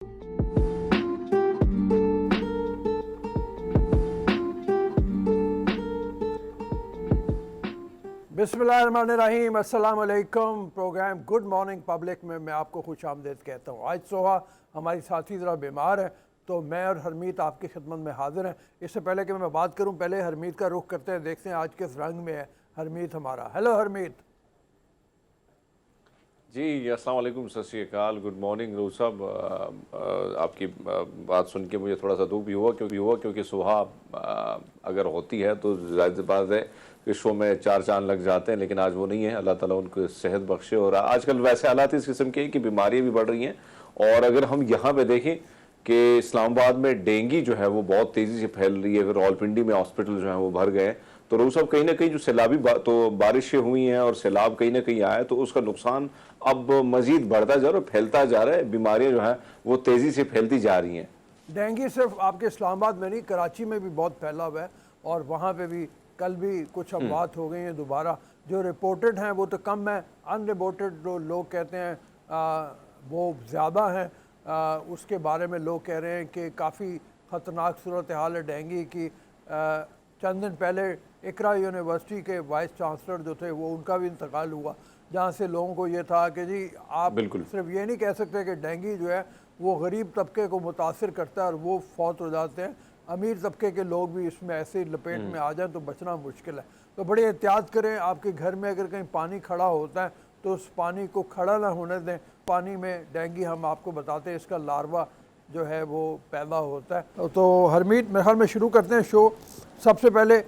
बिस्मिल्लाहिर्रहमानिर्रहीम, अस्सलाम वालेकुम। प्रोग्राम गुड मॉर्निंग पब्लिक में मैं आपको खुश आमदीद कहता हूँ। आज सुबह हमारी साथी ज़रा बीमार है तो मैं और हरमीत आपकी खिदमत में हाजिर हैं। इससे पहले कि मैं बात करूँ, पहले हरमीत का रुख करते हैं, देखते हैं आज किस रंग में है हरमीत हमारा। हेलो हरमीत। जी अस्सलाम वालेकुम, सत श्री अकाल, गुड मॉर्निंग रोज़ साहब। आपकी बात सुन के मुझे थोड़ा सा दुख भी हुआ क्योंकि सुबह अगर होती है तो ज़ाहिर बात है कि शो में चार चांद लग जाते हैं, लेकिन आज वो नहीं है। अल्लाह ताला उनको सेहत बख्शे। और आजकल वैसे हालात इस किस्म के कि बीमारियाँ भी बढ़ रही हैं। और अगर हम यहाँ पे देखें कि इस्लामाबाद में डेंगू जो है वो बहुत तेज़ी से फैल रही है, फिर रावलपिंडी में हॉस्पिटल जो है वो भर गए। तो रोज़ साहब कहीं ना कहीं जो सैलाबी तो बारिशें हुई हैं और सैलाब कहीं ना कहीं आया है, तो उसका नुकसान अब मजीद बढ़ता जा रहा है, फैलता जा रहा है। बीमारियां जो हैं वो तेज़ी से फैलती जा रही हैं। डेंगू सिर्फ आपके इस्लामाबाद में नहीं, कराची में भी बहुत फैला हुआ है और वहाँ पे भी कल भी कुछ अफवात हो गई हैं दोबारा। जो रिपोर्टेड हैं वो तो कम है, अनरिपोर्टेड जो लोग कहते हैं वो ज़्यादा हैं। उसके बारे में लोग कह रहे हैं कि काफ़ी ख़तरनाक सूरत हाल है डेंगू की। चंद दिन पहले इकरा यूनिवर्सिटी के वाइस चांसलर जो थे वो उनका भी इंतकाल हुआ, जहाँ से लोगों को ये था कि जी आप सिर्फ ये नहीं कह सकते कि डेंगू जो है वो गरीब तबके को मुतासर करता है और वो फौत हो जाते हैं, अमीर तबके के लोग भी इसमें ऐसे लपेट में आ जाएं तो बचना मुश्किल है। तो बड़ी एहतियात करें। आपके घर में अगर कहीं पानी खड़ा होता है तो उस पानी को खड़ा ना होने दें। पानी में डेंगू हम आपको बताते हैं इसका लार्वा जो है वो पैदा होता है। तो हरमीत मेरे ख्याल में शुरू करते हैं शो। सबसे पहले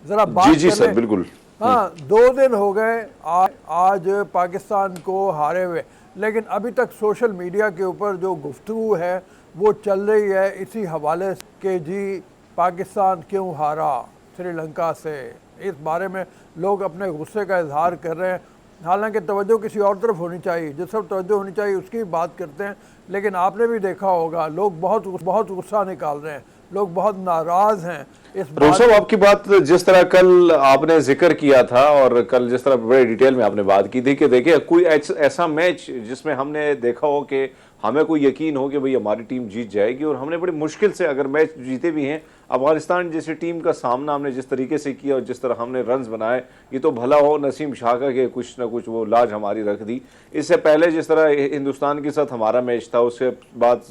ज़रा बात जी सर, बिल्कुल। हाँ, 2 दिन हो गए आज पाकिस्तान को हारे हुए, लेकिन अभी तक सोशल मीडिया के ऊपर जो गुफ्तगू है वो चल रही है इसी हवाले के जी पाकिस्तान क्यों हारा श्रीलंका से। इस बारे में लोग अपने गुस्से का इजहार कर रहे हैं। हालांकि तवज्जो किसी और तरफ होनी चाहिए, जिस तरफ तवज्जो होनी चाहिए उसकी बात करते हैं, लेकिन आपने भी देखा होगा लोग बहुत गुस्सा निकाल रहे हैं, लोग बहुत नाराज़ हैं इस रोज़ साहब। आपकी बात जिस तरह कल आपने जिक्र किया था और कल जिस तरह बड़े डिटेल में आपने बात की थी कि देखिए कोई ऐसा मैच जिसमें हमने देखा हो कि हमें कोई यकीन हो कि भाई हमारी टीम जीत जाएगी, और हमने बड़ी मुश्किल से अगर मैच जीते भी हैं, अफगानिस्तान जैसी टीम का सामना हमने जिस तरीके से किया और जिस तरह हमने रन्स बनाए, ये तो भला हो नसीम शाका के कुछ ना कुछ वो लाज हमारी रख दी। इससे पहले जिस तरह हिंदुस्तान के साथ हमारा मैच था, उसके बाद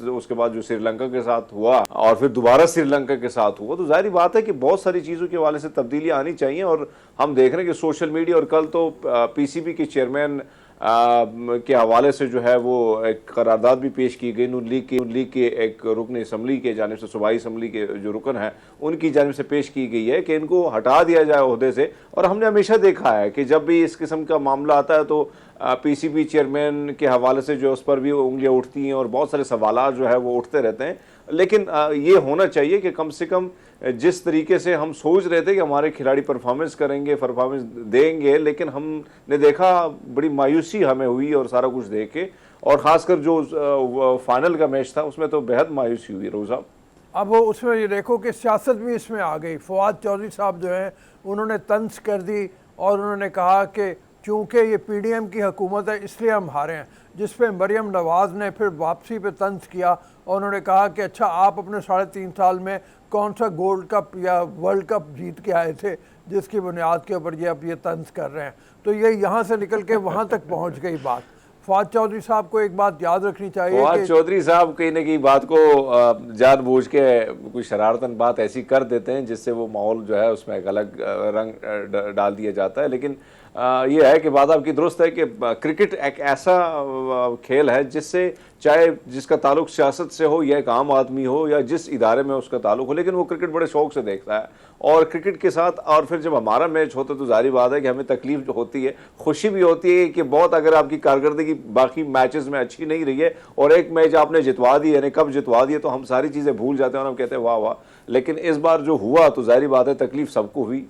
जो श्रीलंका के साथ हुआ और फिर दोबारा श्रीलंका के साथ हुआ, तो जाहिर बात है कि बहुत सारी चीज़ों के हवाले से तब्दीलियाँ आनी चाहिए। और हम देख रहे हैं कि सोशल मीडिया, और कल तो पीसीबी के चेयरमैन के हवाले से जो है वो एक करारदाद भी पेश की गई। नून लीग के एक रुकन असम्बली के जानिब से, सूबाई असम्बली के जो रुकन है उनकी जानिब से पेश की गई है कि इनको हटा दिया जाए ओहदे से। और हमने हमेशा देखा है कि जब भी इस किस्म का मामला आता है तो पीसीबी चेयरमैन के हवाले से जो उस पर भी उंगलियां उठती हैं और बहुत सारे सवालात जो है वो उठते रहते हैं। लेकिन ये होना चाहिए कि कम से कम जिस तरीके से हम सोच रहे थे कि हमारे खिलाड़ी परफॉर्मेंस देंगे, लेकिन हमने देखा बड़ी मायूसी हमें हुई और सारा कुछ देख के, और ख़ासकर जो फाइनल का मैच था उसमें तो बेहद मायूसी हुई रोज़ साहब। अब वो उसमें ये देखो कि सियासत भी इसमें आ गई। फवाद चौधरी साहब जो हैं उन्होंने तंज कर दी और उन्होंने कहा कि चूँकि ये पीडीएम की हुकूमत है इसलिए हम हारे हैं, जिस पे मरियम नवाज़ ने फिर वापसी पे तंज किया और उन्होंने कहा कि अच्छा आप अपने 3.5 साल में कौन सा गोल्ड कप या वर्ल्ड कप जीत के आए थे जिसकी बुनियाद के ऊपर ये अब ये तंज कर रहे हैं। तो ये यहाँ से निकल के वहाँ तक पहुँच गई बात। फवाद चौधरी साहब को एक बात याद रखनी चाहिए, फवाद चौधरी साहब कहीं ना कहीं बात को जानबूझ के कोई शरारतन बात ऐसी कर देते हैं जिससे वो माहौल जो है उसमें एक अलग रंग डाल दिया जाता है। लेकिन ये है कि बात आपकी दुरुस्त है कि क्रिकेट एक ऐसा खेल है जिससे चाहे जिसका ताल्लुक सियासत से हो या एक आम आदमी हो या जिस इदारे में उसका ताल्लुक हो, लेकिन वो क्रिकेट बड़े शौक से देखता है। और क्रिकेट के साथ और फिर जब हमारा मैच होता है तो जाहिर बात है कि हमें तकलीफ होती है, खुशी भी होती है कि बहुत अगर आपकी कारकर्दगी बाकी मैचेस में अच्छी नहीं रही है और एक मैच आपने जितवा दी, यानी कब जितवा दिए तो हम सारी चीज़ें भूल जाते हैं और हम कहते हैं वाह वाह। लेकिन इस बार जो हुआ तो जाहिर बात है तकलीफ सबको हुई।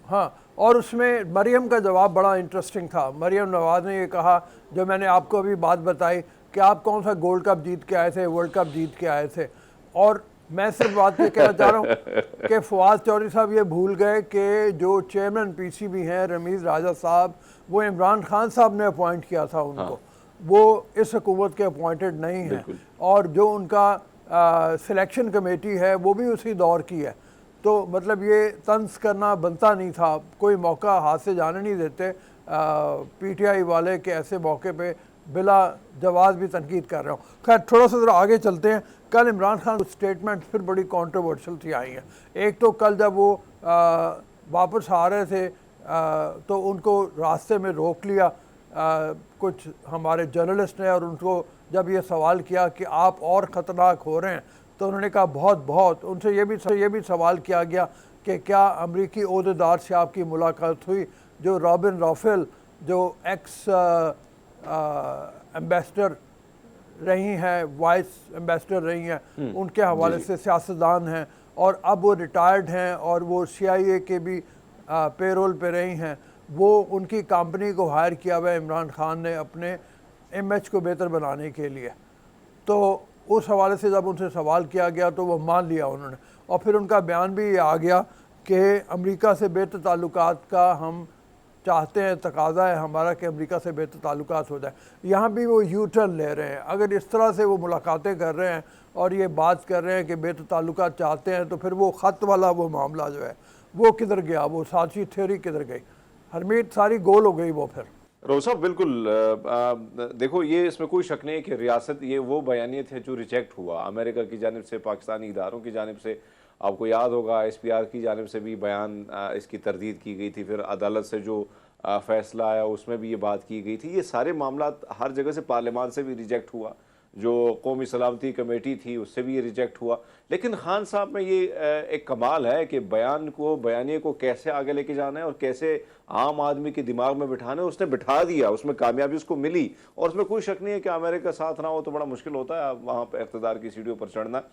हाँ, और उसमें मरियम का जवाब बड़ा इंटरेस्टिंग था। मरियम नवाज़ ने ये कहा, जो मैंने आपको अभी बात बताई कि आप कौन सा गोल्ड कप जीत के आए थे, वर्ल्ड कप जीत के आए थे। और मैं सिर्फ बात ये कहना चाह रहा हूँ कि फवाद चौधरी साहब ये भूल गए कि जो चेयरमैन पीसीबी हैं रमीज़ राजा साहब, वो इमरान खान साहब ने अपॉइंट किया था उनको। वो इस हुकूमत के अपॉइंटेड नहीं है, और जो उनका सिलेक्शन कमेटी है वो भी उसी दौर की है। तो मतलब ये तंज करना बनता नहीं था, कोई मौका हाथ से जाने नहीं देते पीटीआई वाले के ऐसे मौके पे बिला जवाब भी तनकीद कर रहा हूँ। खैर थोड़ा सा ज़रा आगे चलते हैं। कल इमरान खान की स्टेटमेंट फिर बड़ी कंट्रोवर्शियल सी आई हैं। एक तो कल जब वो वापस आ रहे थे तो उनको रास्ते में रोक लिया कुछ हमारे जर्नलिस्ट ने, और उनको जब ये सवाल किया कि आप और ख़तरनाक हो रहे हैं तो उन्होंने कहा बहुत। उनसे ये भी सवाल किया गया कि क्या अमरीकी ओहदेदार से आपकी मुलाकात हुई, जो रॉबिन रॉफेल जो एक्स एम्बेसडर रही हैं, वाइस एम्बेसडर रही हैं, उनके हवाले से सियासतदान हैं और अब वो रिटायर्ड हैं और वो CIA के भी पेरोल पे रही हैं। वो उनकी कंपनी को हायर किया हुआ है इमरान खान ने अपने इमेज को बेहतर बनाने के लिए। तो उस हवाले से जब उनसे सवाल किया गया तो वो मान लिया उन्होंने, और फिर उनका बयान भी ये आ गया कि अमेरिका से बेहतर ताल्लुकात का हम चाहते हैं, तकाजा है हमारा कि अमेरिका से बेहतर ताल्लुकात हो जाए। यहाँ भी वो यू टर्न ले रहे हैं। अगर इस तरह से वो मुलाकातें कर रहे हैं और ये बात कर रहे हैं कि बेहतर ताल्लुकात चाहते हैं, तो फिर वो ख़त वाला वो मामला जो है वो किधर गया, वो साची थ्योरी किधर गई, हरमीत सारी गोल हो गई वो फिर। रोज़ साहब बिल्कुल देखो, ये इसमें कोई शक नहीं है कि रियासत ये वो बयानिया थे जो रिजेक्ट हुआ अमेरिका की जानिब से, पाकिस्तानी इदारों की जानिब से। आपको याद होगा SPR की जानिब से भी बयान इसकी तरदीद की गई थी, फिर अदालत से जो फैसला आया उसमें भी ये बात की गई थी। ये सारे मामला हर जगह से, पार्लियामान से भी रिजेक्ट हुआ, जो कौमी सलामती कमेटी थी उससे भी ये रिजेक्ट हुआ। लेकिन खान साहब में ये एक कमाल है कि बयानिए को कैसे आगे लेके जाना है और कैसे आम आदमी के दिमाग में बिठाना है, उसने बिठा दिया, उसमें कामयाबी उसको मिली। और उसमें कोई शक नहीं है कि अमेरिका साथ ना हो तो बड़ा मुश्किल होता है वहाँ पर इक़्तिदार की सीढ़ियों पर चढ़ना।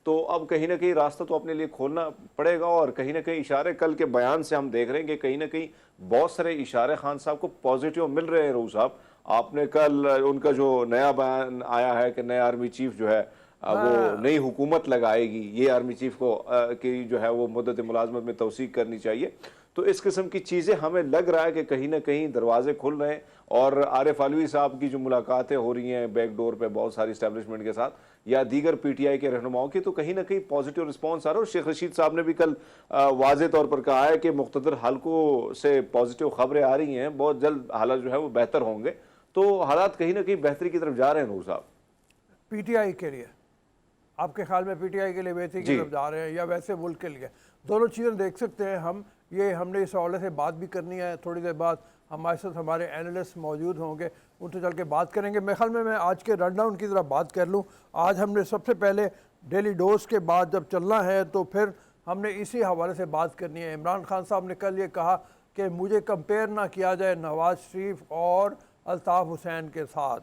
तो अब कहीं ना कहीं रास्ता तो अपने लिए खोलना पड़ेगा, और कहीं ना कहीं इशारे कल के बयान से हम देख रहे हैं कि कहीं ना कहीं बहुत सारे इशारे खान साहब को पॉजिटिव मिल रहे हैं। रोज़ साहब, आपने कल उनका जो नया बयान आया है कि नया आर्मी चीफ जो है वो नई हुकूमत लगाएगी, ये आर्मी चीफ को की जो है वो मुद्दत मुलाजमत में तौसीक करनी चाहिए। तो इस किस्म की चीज़ें हमें लग रहा है कि कहीं ना कहीं दरवाजे खुल रहे हैं। और आरिफ अलवी साहब की जो मुलाकातें हो रही हैं बैकडोर पे बहुत सारी इस्टेब्लिशमेंट के साथ या दीगर PTI के रहनुमाओं की, तो कहीं ना कहीं पॉजिटिव रिस्पॉन्स आ रहा है। और शेख रशीद साहब ने भी कल वाज़े तौर पर कहा है कि मुख्तलिफ हलकों से पॉजिटिव खबरें आ रही हैं, बहुत जल्द हालात जो है वो बेहतर होंगे। तो हालात कहीं ना कहीं बेहतरी की तरफ जा रहे हैं। नूर साहब, PTI के लिए आपके ख्याल में PTI के लिए बेहतरी की तरफ जा रहे हैं या वैसे मुल्क के लिए? दोनों चीज़ें देख सकते हैं हम। ये हमने इस हवाले से बात भी करनी है। थोड़ी देर बाद हमारे साथ हमारे एनालिस्ट मौजूद होंगे, उनसे चल के बात करेंगे। मेरे ख्याल में मैं आज के रन डाउन की तरफ बात कर लूँ। आज हमने सबसे पहले डेली डोज के बाद जब चलना है तो फिर हमने इसी हवाले से बात करनी है। इमरान खान साहब ने कल ये कहा कि मुझे कंपेयर ना किया जाए नवाज शरीफ और अल्ताफ़ हुसैन के साथ,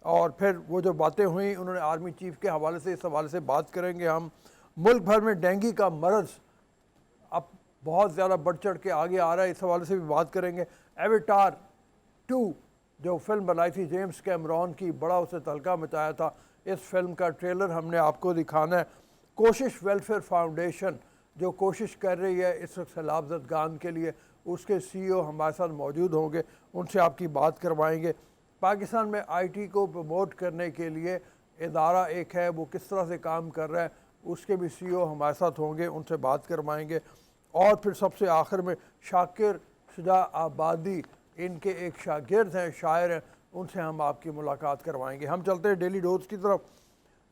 और फिर वो जो बातें हुई उन्होंने आर्मी चीफ के हवाले से, इस हवाले से बात करेंगे हम। मुल्क भर में डेंगू का मरज़ अब बहुत ज़्यादा बढ़ चढ़ के आगे आ रहा है, इस हवाले से भी बात करेंगे। एवेटार 2 जो फिल्म बनाई थी जेम्स कैमरॉन की, बड़ा उसे तहलका मचाया था, इस फिल्म का ट्रेलर हमने आपको दिखाना है। कोशिश वेलफेयर फाउंडेशन जो कोशिश कर रही है इस वक्त सैलाब ज़दगान के लिए, उसके CEO हमारे साथ मौजूद होंगे, उनसे आपकी बात करवाएंगे। पाकिस्तान में IT को प्रमोट करने के लिए इदारा एक है, वो किस तरह से काम कर रहा है, उसके भी CEO हमारे साथ होंगे, उनसे बात करवाएंगे। और फिर सबसे आखिर में शाकिर शुजा आबादी, इनके एक शागिर्द हैं, शायर हैं, उनसे हम आपकी मुलाकात करवाएंगे। हम चलते हैं डेली डोज की तरफ।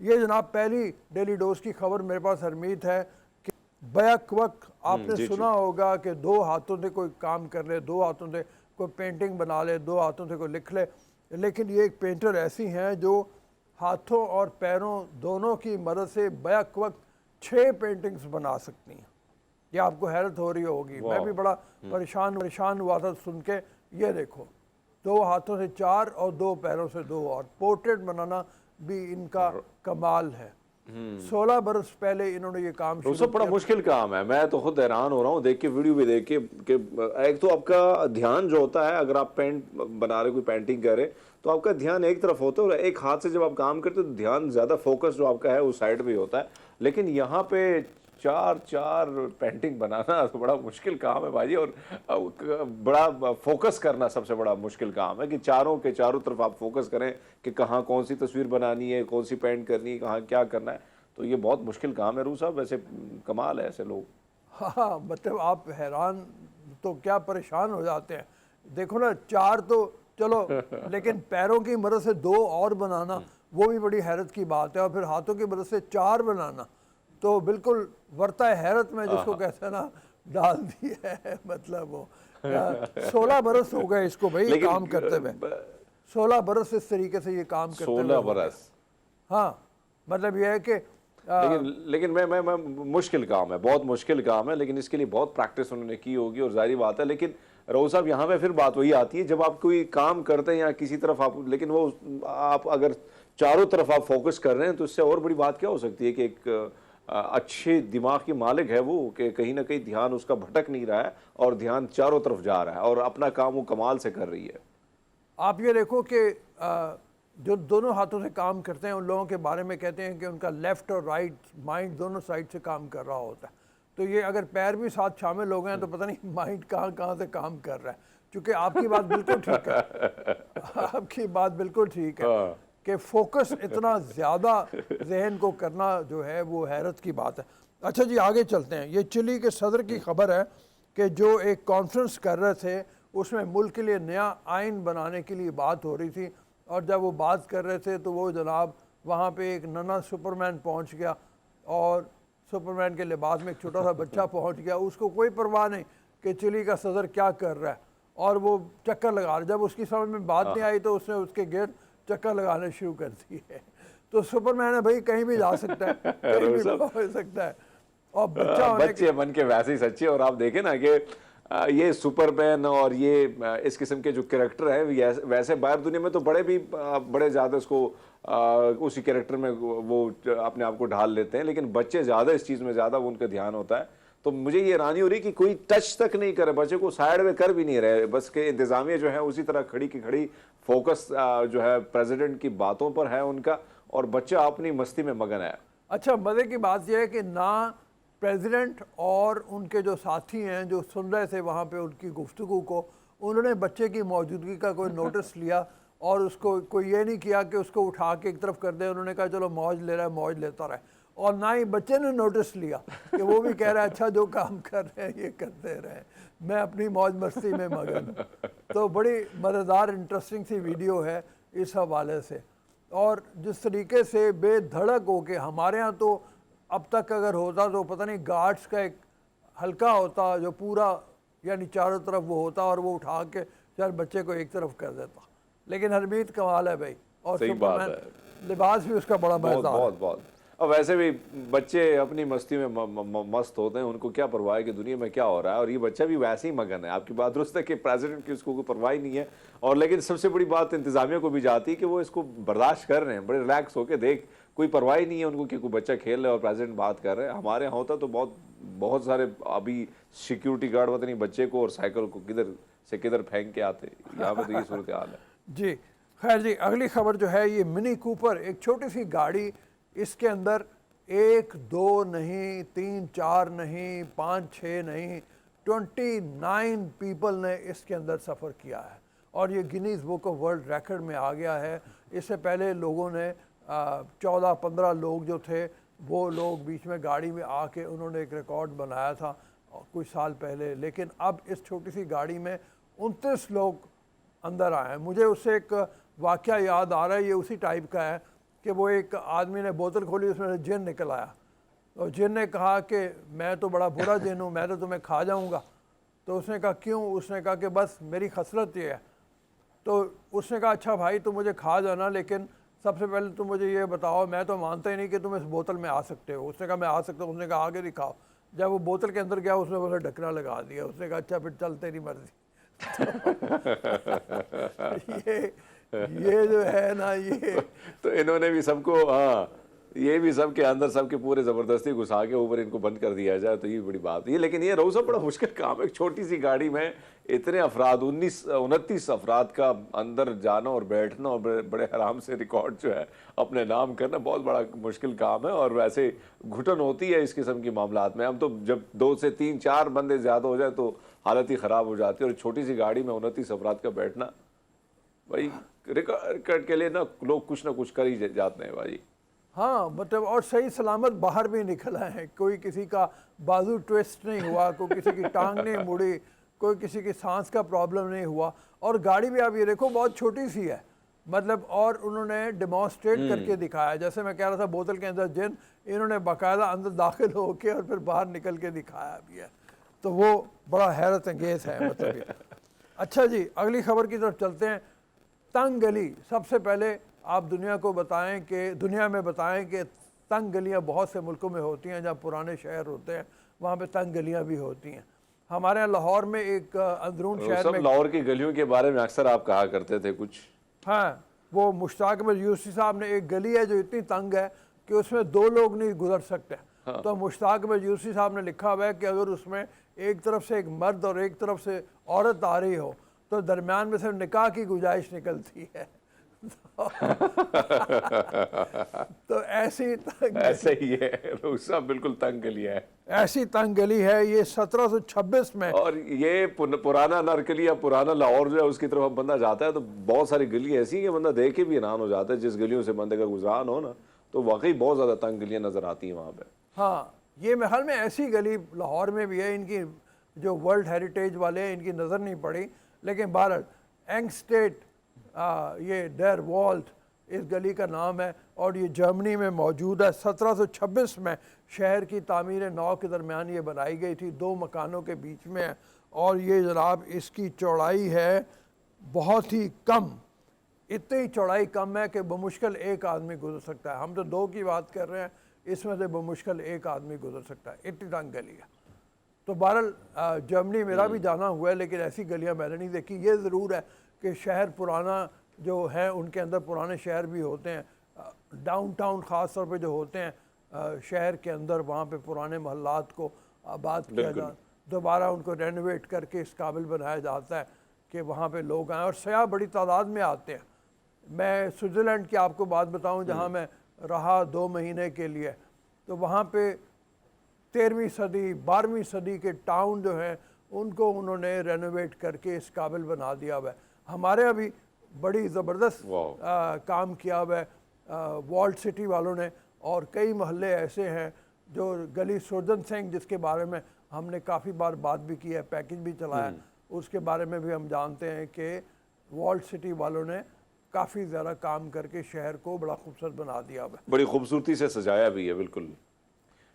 ये जनाब पहली डेली डोज की खबर मेरे पास हरमीत है कि बैक वक्त आपने सुना होगा कि 2 हाथों से कोई काम कर ले, 2 हाथों से कोई पेंटिंग बना ले, 2 हाथों से कोई लिख ले। लेकिन ये एक पेंटर ऐसी हैं जो हाथों और पैरों दोनों की मदद से बैक वक्त 6 पेंटिंग्स बना सकती हैं। ये आपको हैरत हो रही होगी, मैं भी बड़ा परेशान हुआ था सुन के। ये देखो, 2 हाथों से 4 और 2 पैरों से 2, और पोर्ट्रेट बनाना भी इनका कमाल है। 16 बरस पहले इन्होंने ये काम शुरू किया। बड़ा मुश्किल काम है, मैं तो खुद हैरान हो रहा हूँ देख के, वीडियो भी देख के कि एक तो आपका ध्यान जो होता है, अगर आप पेंट बना रहे, कोई पेंटिंग कर रहे, तो आपका ध्यान एक तरफ होता है, और एक हाथ से जब आप काम करते हो तो ध्यान ज़्यादा फोकस जो आपका है उस साइड पे होता है। लेकिन यहाँ पे चार चार पेंटिंग बनाना तो बड़ा मुश्किल काम है भाई, और बड़ा फोकस करना सबसे बड़ा मुश्किल काम है कि चारों के चारों तरफ आप फोकस करें कि कहाँ कौन सी तस्वीर बनानी है, कौन सी पेंट करनी है, कहाँ क्या करना है। तो ये बहुत मुश्किल काम है रू साहब, वैसे कमाल है ऐसे लोग। हाँ, मतलब आप हैरान तो क्या परेशान हो जाते हैं। देखो ना, चार तो चलो, लेकिन पैरों की मदद से दो और बनाना वो भी बड़ी हैरत की बात है, और फिर हाथों की मदद से चार बनाना तो बिल्कुल वर्ता हैरत में जिसको कहते हैं ना, डाल दी है। मतलब वो 16 बरस हो गए इसको भाई लेकिन काम करते हुए, 16 बरस इस तरीके से ये काम करते हुए 16 हो गए। बरस। हाँ, मतलब ये है कि लेकिन मैं मुश्किल काम है, बहुत मुश्किल काम है, लेकिन इसके लिए बहुत प्रैक्टिस उन्होंने की होगी और जाहिर बात है। लेकिन राव साहब यहाँ पे फिर बात वही आती है, जब आप कोई काम करते हैं या किसी तरफ आप, लेकिन वो आप अगर चारों तरफ आप फोकस कर रहे हैं तो इससे और बड़ी बात क्या हो सकती है कि एक अच्छे दिमाग की मालिक है वो, कि कहीं ना कहीं ध्यान उसका भटक नहीं रहा है और ध्यान चारों तरफ जा रहा है और अपना काम वो कमाल से कर रही है। आप ये देखो कि जो दोनों हाथों से काम करते हैं उन लोगों के बारे में कहते हैं कि उनका लेफ्ट और राइट माइंड दोनों साइड से काम कर रहा होता है। तो ये अगर पैर भी साथ शामिल हो गए हैं तो पता नहीं माइंड कहाँ कहाँ से काम कर रहा है। क्योंकि आपकी बात बिल्कुल ठीक है, आपकी बात बिल्कुल ठीक है कि फोकस इतना ज़्यादा जहन को करना जो है वो हैरत की बात है। अच्छा जी, आगे चलते हैं। ये चिली के सदर की खबर है कि जो एक कॉन्फ्रेंस कर रहे थे उसमें मुल्क के लिए नया आइन बनाने के लिए बात हो रही थी, और जब वो बात कर रहे थे तो वो जनाब वहाँ पे एक नन्हा सुपरमैन पहुँच गया, और सुपरमैन के लिबास में एक छोटा सा बच्चा पहुँच गया। उसको कोई परवाह नहीं कि चिली का सदर क्या कर रहा है, और वो चक्कर लगा रहा। जब उसकी समझ में बात नहीं आई तो उसने उसके गिर्द चक्कर लगाने शुरू कर दिए। तो सुपरमैन है भाई, कहीं भी जा सकता है, कहीं भी पहुँच सकता है। और बच्चे मन के वैसे ही सच्चे। और आप देखें ना कि ये सुपरमैन और ये इस किस्म के जो कैरेक्टर है, वैसे बाहर दुनिया में तो बड़े भी बड़े ज़्यादा इसको उसी कैरेक्टर में वो अपने आप को ढाल लेते हैं, लेकिन बच्चे ज़्यादा इस चीज़ में ज़्यादा उनका ध्यान होता है। तो मुझे ये हैरानी हो रही कि कोई टच तक नहीं करे, बच्चे को साइड में कर भी नहीं रहे, बस के इंतज़ामिया जो है उसी तरह खड़ी की खड़ी फोकस जो है प्रेसिडेंट की बातों पर है उनका, और बच्चा अपनी मस्ती में मगन है। अच्छा, मज़े की बात यह है कि ना प्रेसिडेंट और उनके जो साथी हैं जो सुन रहे थे वहाँ पे उनकी गुफ्तगू को, उन्होंने बच्चे की मौजूदगी का कोई नोटिस लिया और उसको कोई ये नहीं किया कि उसको उठा के एक तरफ कर दे। उन्होंने कहा चलो मौज ले रहा है, मौज लेता रहे। और ना ही बच्चे ने नोटिस लिया कि वो भी कह रहा है अच्छा जो काम कर रहे हैं ये करते रहे, मैं अपनी मौज मस्ती में मगन। तो बड़ी मज़ेदार इंटरेस्टिंग सी वीडियो है इस हवाले से। और जिस तरीके से बेधड़क हो के, हमारे यहाँ तो अब तक अगर होता तो पता नहीं गार्ड्स का एक हल्का होता जो पूरा यानी चारों तरफ वो होता और वो उठा के शायद बच्चे को एक तरफ कर देता। लेकिन हरमीत कमाल है भाई, और सही बात है। लिबास भी उसका बड़ा बहुत मजेदार है। बहुत बहुत। और वैसे भी बच्चे अपनी मस्ती में मस्त होते हैं, उनको क्या परवाह है कि दुनिया में क्या हो रहा है, और ये बच्चा भी वैसे ही मगन है। आपकी बात दुरुस्त है कि प्रेसिडेंट की उसको कोई परवाह ही नहीं है, और लेकिन सबसे बड़ी बात इंतजामिया को भी जाती है कि वो इसको बर्दाश्त कर रहे हैं, बड़े रिलैक्स होकर देख, कोई परवाह ही नहीं है उनको कि कोई बच्चा खेल रहा है और प्रेसिडेंट बात कर रहे हैं। हमारे यहाँ होता तो बहुत बहुत सारे अभी सिक्योरिटी गार्ड पता नहीं बच्चे को और साइकिल को किधर से किधर फेंक के आते। यहाँ पे तो ये सूरत हाल है जी। खैर जी, अगली खबर जो है ये मिनी कूपर, एक छोटी सी गाड़ी, इसके अंदर 1 2 नहीं, 3 4 नहीं, 5 6 नहीं, 29 पीपल ने इसके अंदर सफ़र किया है, और ये Guinness book of world record में आ गया है। इससे पहले लोगों ने 14-15 लोग जो थे वो लोग बीच में गाड़ी में आके उन्होंने एक रिकॉर्ड बनाया था कुछ साल पहले, लेकिन अब इस छोटी सी गाड़ी में 29 लोग अंदर आए हैं। मुझे उससे एक वाक़या याद आ रहा है, ये उसी टाइप का है कि वो एक आदमी ने बोतल खोली, उसमें से जिन निकल आया, और जिन ने कहा कि मैं तो बड़ा बुरा जिन हूँ, मैं तो तुम्हें खा जाऊँगा। तो उसने कहा क्यों? उसने कहा कि बस मेरी खसलत ये है। तो उसने कहा अच्छा भाई तुम मुझे खा जाना, लेकिन सबसे पहले तुम मुझे ये बताओ, मैं तो मानता ही नहीं कि तुम इस बोतल में आ सकते हो। उसने कहा मैं आ सकता हूँ। उसने कहा आगे दिखाओ। जब वो बोतल के अंदर गया उसने बोला ढकना लगा दिया। उसने कहा अच्छा फिर चल तेरी मर्जी। ये जो है ना, ये तो इन्होंने भी सबको, हाँ ये भी सबके अंदर सबके पूरे जबरदस्ती घुसा के ऊपर इनको बंद कर दिया जाए तो ये बड़ी बात है। लेकिन ये रोज़ साहब बड़ा मुश्किल काम है, एक छोटी सी गाड़ी में इतने अफराद 29 अफराद का अंदर जाना और बैठना और बड़े आराम से रिकॉर्ड जो है अपने नाम करना बहुत बड़ा मुश्किल काम है। और वैसे घुटन होती है इस किस्म की मामलात में। हम तो जब 2 से 3 4 बंदे ज़्यादा हो जाए तो हालत ही ख़राब हो जाती है। और छोटी सी गाड़ी में 29 अफराद का बैठना भाई रिकॉर्ड के लिए ना लोग कुछ ना कुछ कर ही जाते हैं भाई। हाँ मतलब, और सही सलामत बाहर भी निकला है, कोई किसी का बाजू ट्विस्ट नहीं हुआ, कोई किसी की टांग नहीं मुड़ी, कोई किसी की सांस का प्रॉब्लम नहीं हुआ। और गाड़ी भी आप ये देखो बहुत छोटी सी है मतलब, और उन्होंने डिमॉन्स्ट्रेट करके दिखाया। जैसे मैं कह रहा था बोतल के अंदर जिन, इन्होंने बाकायदा अंदर दाखिल होके और फिर बाहर निकल के दिखाया भी है, तो वो बड़ा हैरत अंगेज है मतलब ये। अच्छा जी, अगली खबर की तरफ चलते हैं। तंग गली, सबसे पहले आप दुनिया को बताएं कि दुनिया में बताएं कि तंग गलियां बहुत से मुल्कों में होती हैं, जहाँ पुराने शहर होते हैं वहाँ पे तंग गलियां भी होती हैं। हमारे यहाँ लाहौर में एक अंदरून शहर में, लाहौर की गलियों के बारे में अक्सर आप कहा करते थे कुछ। हाँ, वो मुश्ताक अहमद यूसी साहब ने, एक गली है जो इतनी तंग है कि उसमें 2 लोग नहीं गुजर सकते। हाँ। तो मुश्ताक अहमद यूसी साहब ने लिखा हुआ है कि अगर उसमें एक तरफ से एक मर्द और एक तरफ से औरत आ रही हो तो दरमियान में सिर्फ निकाह की गुंजाइश निकलती है। तो ऐसी ऐसा ही है, रूसा बिल्कुल तंग गली है, ऐसी तंग गली है ये 1726 में। और ये पुराना नरकली या पुराना लाहौर जो है उसकी तरफ बंदा जाता है तो बहुत सारी गली ऐसी कि बंदा देख के भी हैरान हो जाता है। जिस गलियों से बंदे का गुजरान हो ना तो वाकई बहुत ज़्यादा तंग गलियाँ नज़र आती हैं वहाँ पे। हाँ, ये महल में ऐसी गली लाहौर में भी है, इनकी जो वर्ल्ड हेरिटेज वाले हैं इनकी नज़र नहीं पड़ी, लेकिन बहरहाल एंग स्टेट, ये डेर वॉल्ट इस गली का नाम है और ये जर्मनी में मौजूद है। 1726 में शहर की तामीर नौ के दरमियान ये बनाई गई थी, 2 मकानों के बीच में है। और ये जनाब इसकी चौड़ाई है बहुत ही कम, इतनी चौड़ाई कम है कि बमुश्किल एक आदमी गुजर सकता है। हम तो 2 की बात कर रहे हैं, इसमें से बमुश्किल एक आदमी गुजर सकता है, इतनी तंग गली है। तो बहरहाल जर्मनी मेरा भी जाना हुआ है, लेकिन ऐसी गलियां मैंने नहीं देखी। ये ज़रूर है कि शहर पुराना जो है उनके अंदर पुराने शहर भी होते हैं, डाउनटाउन ख़ास तौर पे जो होते हैं शहर के अंदर, वहाँ पे पुराने महल्लात को आबाद किया जा, दोबारा उनको रेनोवेट करके इस काबिल बनाया जाता है कि वहाँ पे लोग आएँ और सयाह बड़ी तादाद में आते हैं। मैं स्विट्ज़रलैंड की आपको बात बताऊँ, जहाँ मैं रहा 2 महीने के लिए, तो वहाँ पे 13वीं सदी 12वीं सदी के टाउन जो हैं उनको उन्होंने रेनोवेट करके इस काबिल बना दिया हुआ है। हमारे अभी बड़ी ज़बरदस्त काम किया हुआ है वॉल्ट सिटी वालों ने, और कई मोहल्ले ऐसे हैं जो गली सुरजन सिंह, जिसके बारे में हमने काफ़ी बार बात भी की है, पैकेज भी चलाया, उसके बारे में भी हम जानते हैं कि वॉल्ट सिटी वालों ने काफ़ी ज़्यादा काम करके शहर को बड़ा खूबसूरत बना दिया हुआ है, बड़ी खूबसूरती से सजाया भी है। बिल्कुल।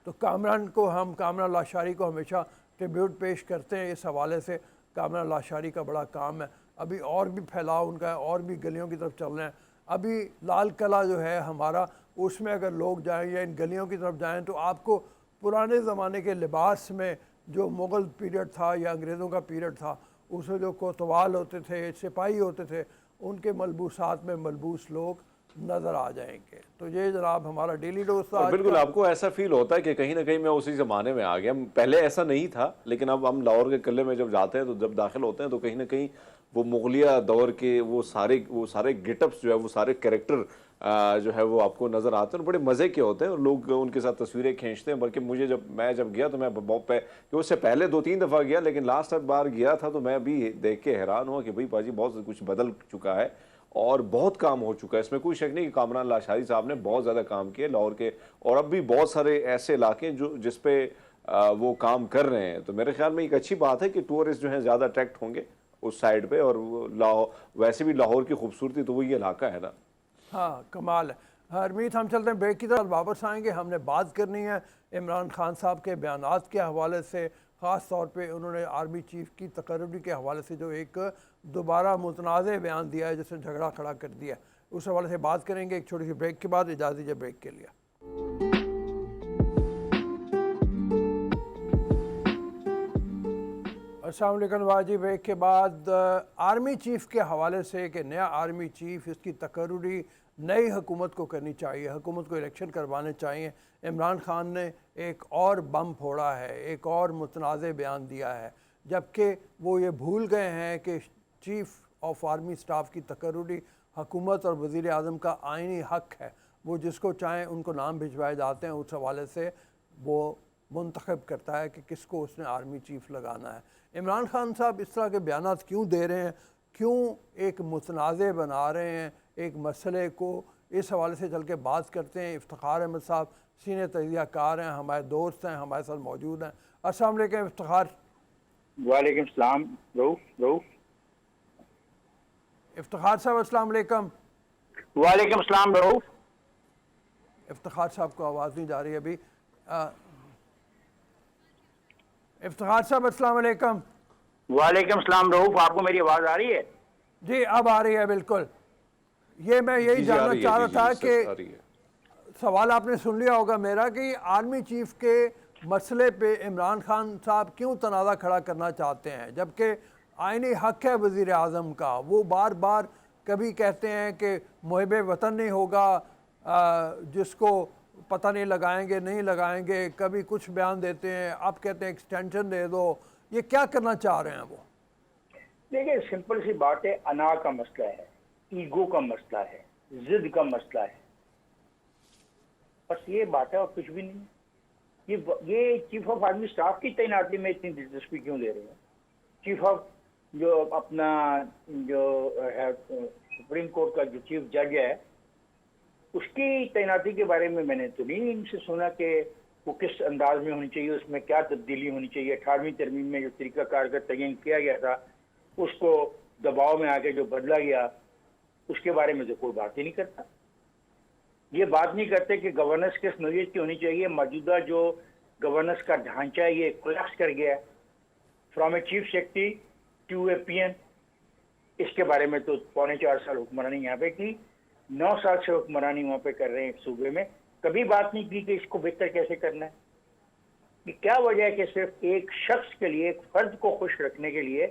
तो कामरान लाशारी को हमेशा ट्रिब्यूट पेश करते हैं इस हवाले से। कामरान लाशारी का बड़ा काम है, अभी और भी फैलाव उनका है, और भी गलियों की तरफ चल रहे हैं। अभी लाल किला जो है हमारा, उसमें अगर लोग जाएं या इन गलियों की तरफ जाएं तो आपको पुराने ज़माने के लिबास में जो मुग़ल पीरियड था या अंग्रेज़ों का पीरियड था, उसमें जो कोतवाल होते थे, सिपाही होते थे, उनके मलबूसात में मलबूस लोग नज़र आ जाएंगे। तो ये जनाब हमारा डेली डोज था। बिल्कुल, आपको ऐसा फील होता है कि कहीं ना कहीं मैं उसी ज़माने में आ गया। पहले ऐसा नहीं था, लेकिन अब हम लाहौर के किले में जब जाते हैं तो जब दाखिल होते हैं तो कहीं ना कहीं वो मुगलिया दौर के वो सारे गेटअप्स जो है, वो सारे कैरेक्टर जो है वो आपको नज़र आते हैं और बड़े मज़े के होते हैं और लोग उनके साथ तस्वीरें खींचते हैं। बल्कि मुझे मैं जब गया तो मैं उससे पहले 2-3 दफ़ा गया, लेकिन लास्ट बार गया था तो मैं भी देख के हैरान हुआ कि भाई पाजी बहुत कुछ बदल चुका है और बहुत काम हो चुका है। इसमें कोई शक नहीं कि कामरान लाशारी साहब ने बहुत ज़्यादा काम किया लाहौर के, और अब भी बहुत सारे ऐसे इलाके जो जिस पे वो काम कर रहे हैं। तो मेरे ख्याल में एक अच्छी बात है कि टूरिस्ट जो हैं ज़्यादा अट्रैक्ट होंगे उस साइड पे, और लाहौर वैसे भी लाहौर की खूबसूरती तो वही इलाका है ना। हाँ, कमाल है। हरमीत, हम चलते हैं ब्रेक की तरफ, वापस आएंगे। हमने बात करनी है इमरान खान साहब के बयानात के हवाले से, ख़ास तौर पे उन्होंने आर्मी चीफ की तकर्री के हवाले से जो एक दोबारा मुतनाज़ बयान दिया है जिसने झगड़ा खड़ा कर दिया है, उस हवाले से बात करेंगे एक छोटी सी ब्रेक के बाद। इजाज़त दीजिए ब्रेक के लिए। अस्सलाम वालेकुम वाजिब। एक के बाद आर्मी चीफ़ के हवाले से कि नया आर्मी चीफ़ इसकी तकर्रुरी नई हुकूमत को करनी चाहिए, हुकूमत को इलेक्शन करवाने चाहिए। इमरान खान ने एक और बम फोड़ा है, एक और मुतनाज़ बयान दिया है, जबकि वो ये भूल गए हैं कि चीफ़ ऑफ आर्मी स्टाफ की तकर्रुरी हुकूमत और वज़ीर आज़म का आइनी हक़ है। वो जिसको चाहें उनको नाम भिजवाए जाते हैं, उस हवाले से वो मुंतखब करता है कि किसको उसने आर्मी चीफ़ लगाना है। इमरान खान साहब इस तरह के बयान क्यों दे रहे हैं, क्यों एक मुतनाज़ बना रहे हैं एक मसले को? इस हवाले से चल के बात करते हैं। इफ्तिखार अहमद साहब सीनियर तजियाकार हैं, हमारे दोस्त हैं, हमारे साथ मौजूद हैं। अस्सलाम वालेकुम इफ्तिखार। वालेकुम सलाम। इफ्तिखार साहब अस्सलाम वालेकुम। वालेकुम सलाम। इफ्तिखार साहब को आवाज़ नहीं जा रही अभी। इफ्तिखार साहब अस्सलाम वालेकुम। वालेकुम सलाम रऊफ, आपको मेरी आवाज़ आ रही है? जी अब आ रही है बिल्कुल। ये मैं यही जानना चाह रहा था कि सवाल आपने सुन लिया होगा मेरा कि आर्मी चीफ़ के मसले पे इमरान खान साहब क्यों तनाज़ा खड़ा करना चाहते हैं, जबकि आइनी हक़ है वज़ीर आज़म का। वो बार बार कभी कहते हैं कि मुहिब वतन नहीं होगा जिसको पता नहीं लगाएंगे नहीं लगाएंगे, कभी कुछ बयान देते हैं, अब कहते हैं एक्सटेंशन दे दो। ये क्या करना चाह रहे हैं वो? देखिए, सिंपल सी बात है, अना का मसला है, ईगो का मसला है, जिद का मसला है, बस ये बात है और कुछ भी नहीं। ये चीफ ऑफ आर्मी स्टाफ की तैनाती में इतनी दिलचस्पी क्यों ले रहे हैं? चीफ ऑफ जो अपना जो है सुप्रीम कोर्ट का जो चीफ जज है, उसकी तैनाती के बारे में मैंने तो नहीं इनसे सुना कि वो किस अंदाज में होनी चाहिए, उसमें क्या तब्दीली होनी चाहिए। 18वीं तरमीम में जो तरीक़ाकार का तयन किया गया था, उसको दबाव में आके जो बदला गया, उसके बारे में तो कोई बात ही नहीं करता। ये बात नहीं करते कि गवर्नेंस किस नौइयत की होनी चाहिए। मौजूदा जो गवर्नेंस का ढांचा है, ये कोलैप्स कर गया from a chief secretary to a PN. इसके बारे में तो 4.25 साल हुक्मरानी यहाँ पे की, 9 साल से हुक्मरानी वहाँ पे कर रहे हैं सूबे में। कभी बात नहीं की कि इसको बेहतर कैसे करना है। कि क्या वजह है कि सिर्फ एक शख्स के लिए, एक फर्द को खुश रखने के लिए,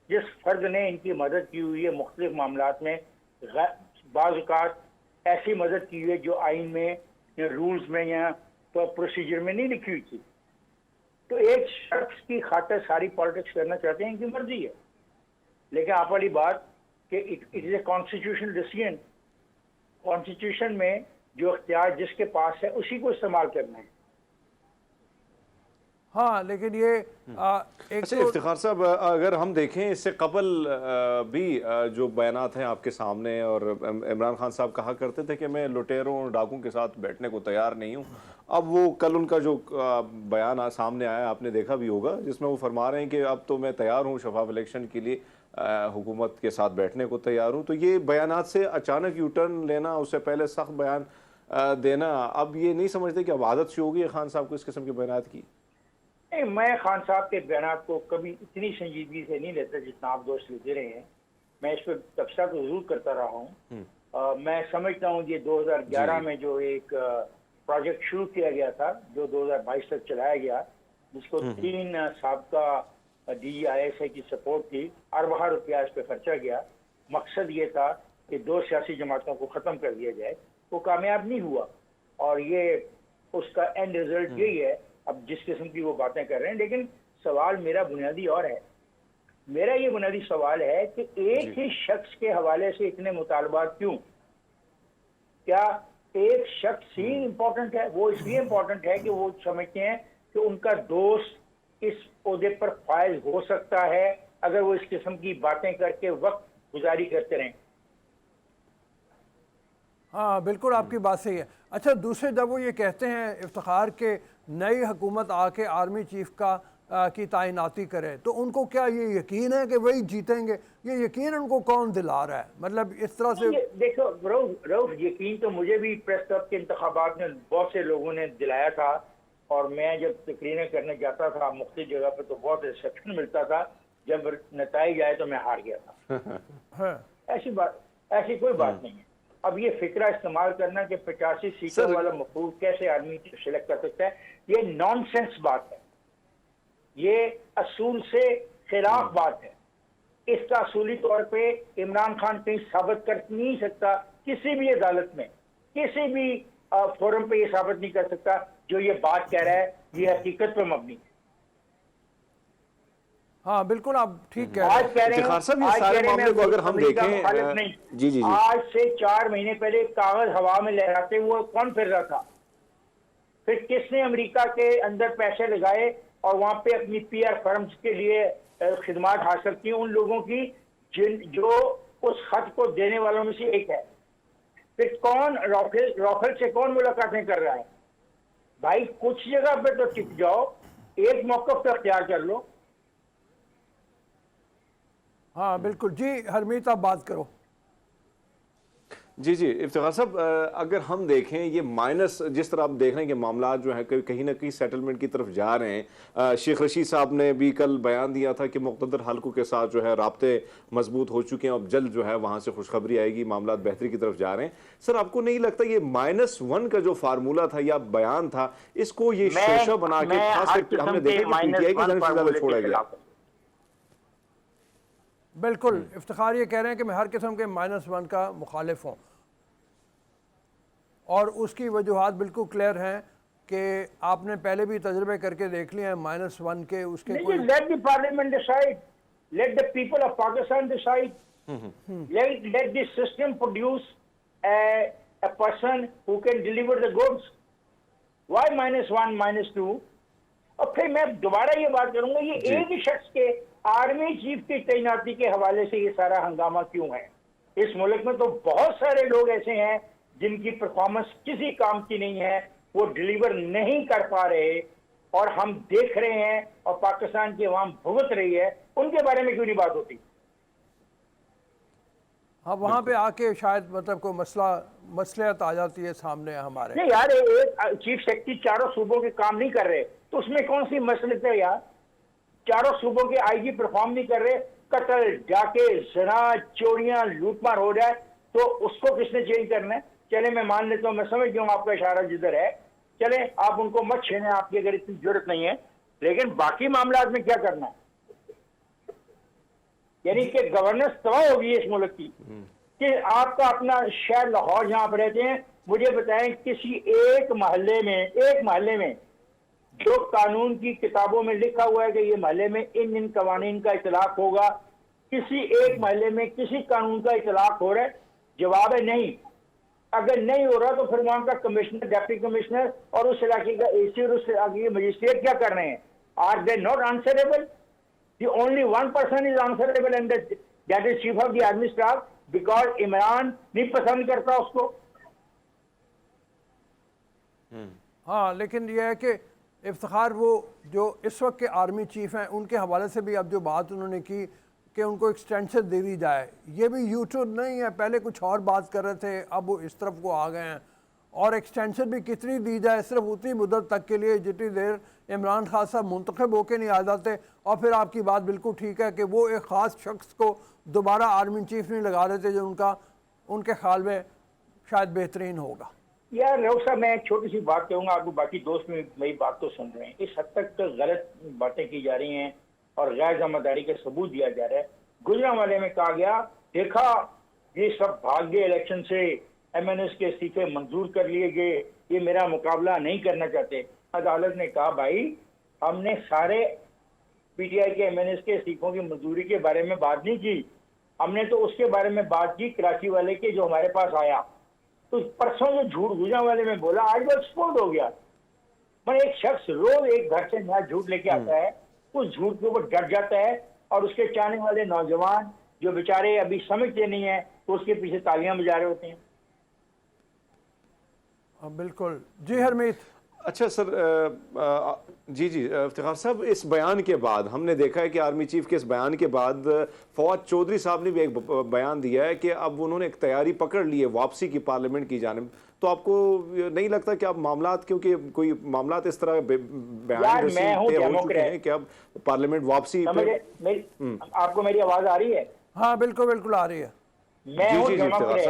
जिस फर्द ने इनकी मदद की हुई है मुख्तलिफ मामलात में, बाज़ औक़ात ऐसी मदद की हुई है जो आइन में या रूल्स में या प्रोसीजर में नहीं लिखी हुई थी, तो एक शख्स की खातिर सारी पॉलिटिक्स करना चाहते हैं, इनकी मर्जी है। लेकिन आप वाली बात कि it is a constitutional decision, constitution में जो इख्तियार जिसके पास है उसी को इस्तेमाल करना है। हाँ, लेकिन ये एक अच्छा इफ्तिखार साहब, अगर हम देखें इससे कबल भी जो बयानात हैं आपके सामने, और इमरान खान साहब कहा करते थे कि मैं लुटेरों और डाकुओं के साथ बैठने को तैयार नहीं हूँ। अब वो कल उनका जो बयान सामने आया, आपने देखा भी होगा, जिसमें वो फरमा रहे हैं कि अब तो मैं तैयार हूँ शफाफ इलेक्शन के लिए, हुकूमत के साथ बैठने को तैयार हूँ। तो ये बयानात से अचानक यू टर्न लेना, उससे पहले सख्त बयान देना, अब ये नहीं समझते कि अब आदत सी होगी खान साहब को इस किस्म के बयानात की? मैं खान साहब के बयान को कभी इतनी संजीदगी से नहीं लेता जितना आप दोस्त लेते रहे हैं। मैं इस पर तबसरा तो जरूर करता रहा हूँ। मैं समझता हूँ ये 2011 में जो एक प्रोजेक्ट शुरू किया गया था, जो 2022 तक चलाया गया, जिसको 3 साबका DGISI की सपोर्ट थी, अरबा रुपया इस पर खर्चा गया। मकसद ये था कि 2 सियासी जमातों को ख़त्म कर दिया जाए। वो कामयाब नहीं हुआ और ये उसका एंड रिजल्ट यही है अब जिस किस्म की वो बातें कर रहे हैं। लेकिन सवाल मेरा बुनियादी और है। मेरा ये बुनियादी सवाल है कि एक ही शख्स के हवाले से इतने मुतालबात क्यों? क्या एक शख्स ही इम्पोर्टेंट है? वो इसलिए इम्पोर्टेंट है कि वो समझते हैं कि उनका दोस्त इस ओहदे पर फायज हो सकता है अगर वो इस किस्म की बातें करके वक्त गुजारी करते रहें। हाँ बिल्कुल, आपकी बात सही है। अच्छा, दूसरे जब वो ये कहते हैं इफ्तिखार के नई हुकूमत आके आर्मी चीफ की तैनाती करे, तो उनको क्या ये यकीन है कि वही जीतेंगे? ये यकीन उनको कौन दिला रहा है? मतलब इस तरह से देखो रऊफ, यकीन तो मुझे भी प्रेस क्लब के इंतखाबात में बहुत से लोगों ने दिलाया था, और मैं जब तकरीरें करने जाता था मुख्तलिफ जगह पर तो बहुत रिसेप्शन मिलता था। जब नताइज आए तो मैं हार गया था। ऐसी कोई बात नहीं है। अब ये फिक्रा इस्तेमाल करना कि 85 सीटों वाला मफरूज कैसे आदमी सिलेक्ट कर सकता है, ये नॉनसेंस बात है। ये असूल से खिलाफ बात है। इसका असूली तौर पे इमरान खान कहीं साबित कर नहीं सकता, किसी भी अदालत में, किसी भी फोरम पे ये साबित नहीं कर सकता जो ये बात कह रहा है ये हकीकत पे मबनी है। हाँ बिल्कुल, आप ठीक कह रहे आज हैं। कह रहे हैं, इफ्तिखार साहब, ये आज सारे कह रहे हैं मामले को मैं अगर हम अमेरिका देखें, मुखालिफ नहीं। जी जी जी, आज से 4 महीने पहले कागज हवा में लहराते हुए कौन फिर रहा था? फिर किसने अमेरिका के अंदर पैसे लगाए और वहां पे अपनी पीआर फर्म्स के लिए खिदमात हासिल की, उन लोगों की जो उस खत को देने वालों में से एक है। फिर कौन रॉफेल से कौन मुलाकातें कर रहा है? भाई कुछ जगह पे तो टिक जाओ, एक मौका तो अख्तियार कर लो। हाँ बिल्कुल जी, हरमीत आप बात करो। जी जी, इफ्तिखार साहब, अगर हम देखें ये माइनस, जिस तरह आप देख रहे हैं कि मामला जो है कहीं ना कहीं सेटलमेंट की तरफ जा रहे हैं। शेख रशीद साहब ने भी कल बयान दिया था कि मुक़तदर हलकों के साथ जो है राब्ते मजबूत हो चुके हैं, अब जल्द जो है वहाँ से खुशखबरी आएगी, मामला बेहतरी की तरफ जा रहे हैं। सर, आपको नहीं लगता ये -1 का जो फार्मूला था या बयान था, इसको ये शोशा बना के खास करके हमने देखा कि पीटीआई की जानिब से ज़्यादा छोड़ा गया। बिल्कुल, इफ्तिखार ये कह रहे हैं कि मैं हर किस्म के -1 का मुखालिफ हूँ और उसकी वजूहात बिल्कुल क्लियर हैं कि आपने पहले भी तजर्बे करके देख लिए हैं -1 के। उसके कोई let the parliament decide, let the people of Pakistan decide, let the system produce a person who can deliver the goods. Why -1 -2? और फिर मैं दोबारा ये बात करूंगा, ये एक ही शख्स के आर्मी चीफ की तैनाती के हवाले से ये सारा हंगामा क्यों है? इस मुल्क में तो बहुत सारे लोग ऐसे हैं जिनकी परफॉर्मेंस किसी काम की नहीं है, वो डिलीवर नहीं कर पा रहे और हम देख रहे हैं और पाकिस्तान की अवाम भुगत रही है, उनके बारे में क्यों नहीं बात होती? हाँ, वहाँ पे आके शायद मतलब कोई मसलियत आ जाती है सामने हमारे। नहीं यार, एक चीफ सेक्रेटरी चारों सूबों के काम नहीं कर रहे तो उसमें कौन सी मसलियत है यार? चारों सूबों के आईजी परफॉर्म नहीं कर रहे, कत्ल, डाके, जना, चोरियां, लूटमार हो जाए तो उसको किसने चेंज करना है? चले मैं मान लेता हूँ, मैं समझ गया हूँ आपका इशारा जिधर है, चले आप उनको मत छेने, आपकी अगर इतनी जरूरत नहीं है, लेकिन बाकी मामला में क्या करना है? यानी कि गवर्नेंस तबाह होगी इस मुल्क की कि आपका अपना शहर लाहौर जहां आप रहते हैं, मुझे बताएं किसी एक महल्ले में जो कानून की किताबों में लिखा हुआ है कि ये महल्ले में इन कवानीन का इतलाक होगा, किसी एक महल्ले में किसी कानून का इतलाक हो रहा है? जवाब है नहीं। अगर नहीं हो रहा तो फिर वहां का कमिश्नर, डिप्टी कमिश्नर और उस इलाके का एसी और उस इलाके के मजिस्ट्रेट क्या कर रहे हैं? Are they not answerable? The only one person is answerable and that is chief of the army staff, because Imran नहीं पसंद करता उसको। हाँ, लेकिन यह है कि इफ्तिखार वो जो इस वक्त के आर्मी चीफ हैं उनके हवाले से भी अब जो बात उन्होंने की कि उनको एक्सटेंशन दे दी जाए, ये भी यूट्यूब नहीं है। पहले कुछ और बात कर रहे थे, अब वो इस तरफ को आ गए हैं। और एक्सटेंशन भी कितनी दी जाए? सिर्फ उतनी मुद्दत तक के लिए जितनी देर इमरान खान साहब मुंतखब होके नहीं आ जाते। और फिर आपकी बात बिल्कुल ठीक है कि वो एक ख़ास शख्स को दोबारा आर्मी चीफ नहीं लगा रहे थे जो उनके ख्याल में शायद बेहतरीन होगा। यार रऊफ साहब, मैं एक छोटी सी बात कहूँगा आपको, बाकी दोस्त में मेरी बात तो सुन रहे हैं। इस हद तक तो गलत बातें की जा रही हैं और गैर जिम्मेदारी के सबूत दिया जा रहा है। गुजरांवाले में कहा गया, देखा ये सब भाग गए इलेक्शन से, MNS के इस्तीफे मंजूर कर लिए गए, ये मेरा मुकाबला नहीं करना चाहते। अदालत ने कहा, भाई हमने सारे PTI के MNS के इस्तीफों की मंजूरी के बारे में बात नहीं की, हमने तो उसके बारे में बात की कराची वाले के जो हमारे पास आया। तो परसों जो झूठ गुजरांवाले में बोला, आज वो एक्सपोर्ट हो गया। मैं एक शख्स रोज एक घर से नया झूठ लेके आता है, उस झूठ के ऊपर डट जाता है और उसके चाहने वाले नौजवान जो बेचारे अभी समझते नहीं है तो उसके पीछे तालियां बजा रहे होते हैं। बिल्कुल जी हरमीत। अच्छा सर, जी जी इफ्तिखार साहब, इस बयान के बाद हमने देखा है कि आर्मी चीफ के इस बयान के बाद फवाद चौधरी साहब ने भी एक बयान दिया है कि अब उन्होंने एक तैयारी पकड़ ली है वापसी की पार्लियामेंट की जानिब। तो आपको नहीं लगता कि अब मामलात, क्योंकि कोई मामलात इस तरह बयान हो चुके हैं कि अब पार्लियामेंट वापसी आपको मेरी आवाज आ रही है? हाँ बिल्कुल बिल्कुल आ रही है।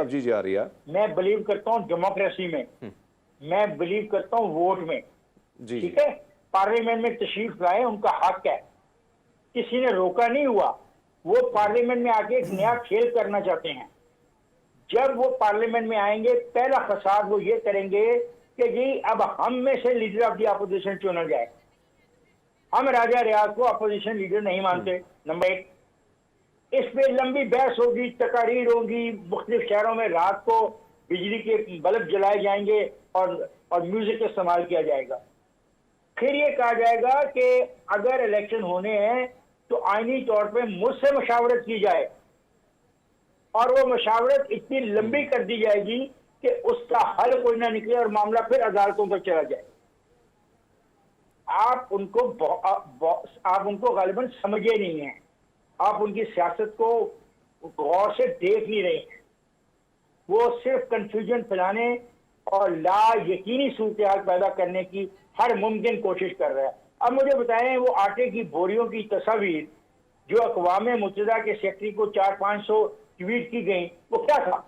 जी आ रही है। मैं बिलीव करता हूँ डेमोक्रेसी में, मैं बिलीव करता हूँ वोट में। ठीक है, पार्लियामेंट में तशरीफ लाए, उनका हक है। किसी ने रोका नहीं हुआ। वो पार्लियामेंट में आके एक नया खेल करना चाहते हैं। जब वो पार्लियामेंट में आएंगे, पहला फसाद वो ये करेंगे कि जी अब हम में से लीडर ऑफ द अपोजिशन चुना जाए। हम राजा रियाज को अपोजिशन लीडर नहीं मानते, नंबर एक। इस पे लंबी बहस होगी, तकारीर होगी, मुख्तलिफ शहरों में रात को बिजली के बल्ब जलाए जाएंगे और म्यूजिक इस्तेमाल किया जाएगा। फिर ये कहा जाएगा कि अगर इलेक्शन होने हैं तो आईनी तौर पे मुझसे मशावरत की जाए, और वो मशावरत इतनी लंबी कर दी जाएगी कि उसका हल कोई ना निकले और मामला फिर अदालतों तक चला जाए। आप उनको गालिबन समझे नहीं हैं, आप उनकी सियासत को गौर से देख नहीं रहे हैं। वो सिर्फ कंफ्यूजन फैलाने और ला यकीनी सूरत पैदा करने की हर मुमकिन कोशिश कर रहा है। अब मुझे बताएं, वो आटे की बोरियों की तस्वीर जो अक़वाम मुत्तहिदा के सेक्रेटरी को 400-500 ट्वीट की गई, वो क्या था?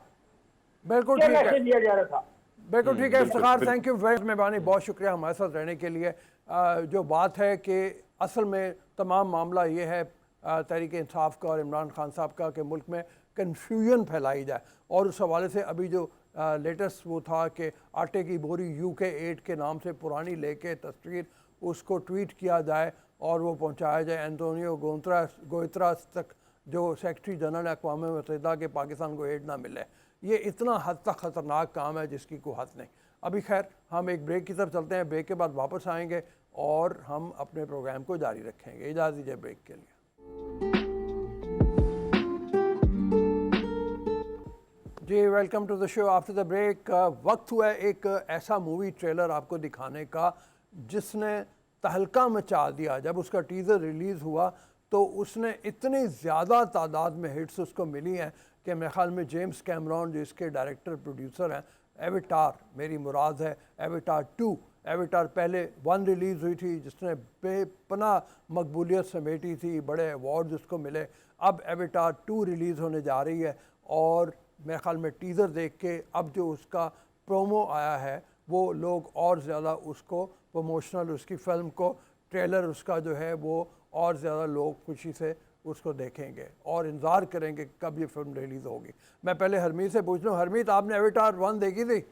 बिल्कुल क्या ठीक है, मैसेज दिया जा रहा था? बिल्कुल ठीक है इफ्तिखार, थैंक यू वेरी मेहरबानी, बहुत शुक्रिया हमारे साथ रहने के लिए। जो बात है कि असल में तमाम मामला ये है तहरीक इंसाफ का और इमरान खान साहब का कि मुल्क में कन्फ्यूजन फैलाई जाए, और उस हवाले से अभी जो लेटेस्ट वो था कि आटे की बोरी UK8 के नाम से पुरानी लेके तस्वीर उसको ट्वीट किया जाए और वो पहुंचाया जाए एंटोनियो गोइतरास तक, जो सेक्रेटरी जनरल अक़वाम मुत्तहिदा के पाकिस्तान को एड ना मिले। ये इतना हद तक ख़तरनाक काम है जिसकी कोई हद नहीं। अभी खैर हम एक ब्रेक की तरफ चलते हैं, ब्रेक के बाद वापस आएंगे और हम अपने प्रोग्राम को जारी रखेंगे। इजाज़त दीजिए ब्रेक के लिए। जी welcome to the show after the break. वक्त हुआ है एक ऐसा मूवी ट्रेलर आपको दिखाने का जिसने तहलका मचा दिया। जब उसका टीज़र रिलीज़ हुआ तो उसने इतनी ज़्यादा तादाद में हिट्स उसको मिली हैं कि मेरे ख्याल में जेम्स कैमरॉन जो इसके डायरेक्टर प्रोड्यूसर हैं, एविटार मेरी मुराद है एविटार 2, एविटार पहले 1 रिलीज़ हुई थी जिसने बेपनाह मकबूलियत समेटी थी, बड़े अवार्ड्स उसको मिले। अब एविटार 2 रिलीज़ होने जा रही है और मेरे ख्याल में टीज़र देख के अब जो उसका प्रोमो आया है वो लोग और ज़्यादा उसको प्रमोशनल, उसकी फ़िल्म को ट्रेलर उसका जो है वो और ज़्यादा लोग खुशी से उसको देखेंगे और इंतज़ार करेंगे कब ये फिल्म रिलीज़ होगी। मैं पहले हरमीत से पूछ लूँ, हरमीत आपने एविटार 1 देखी थी?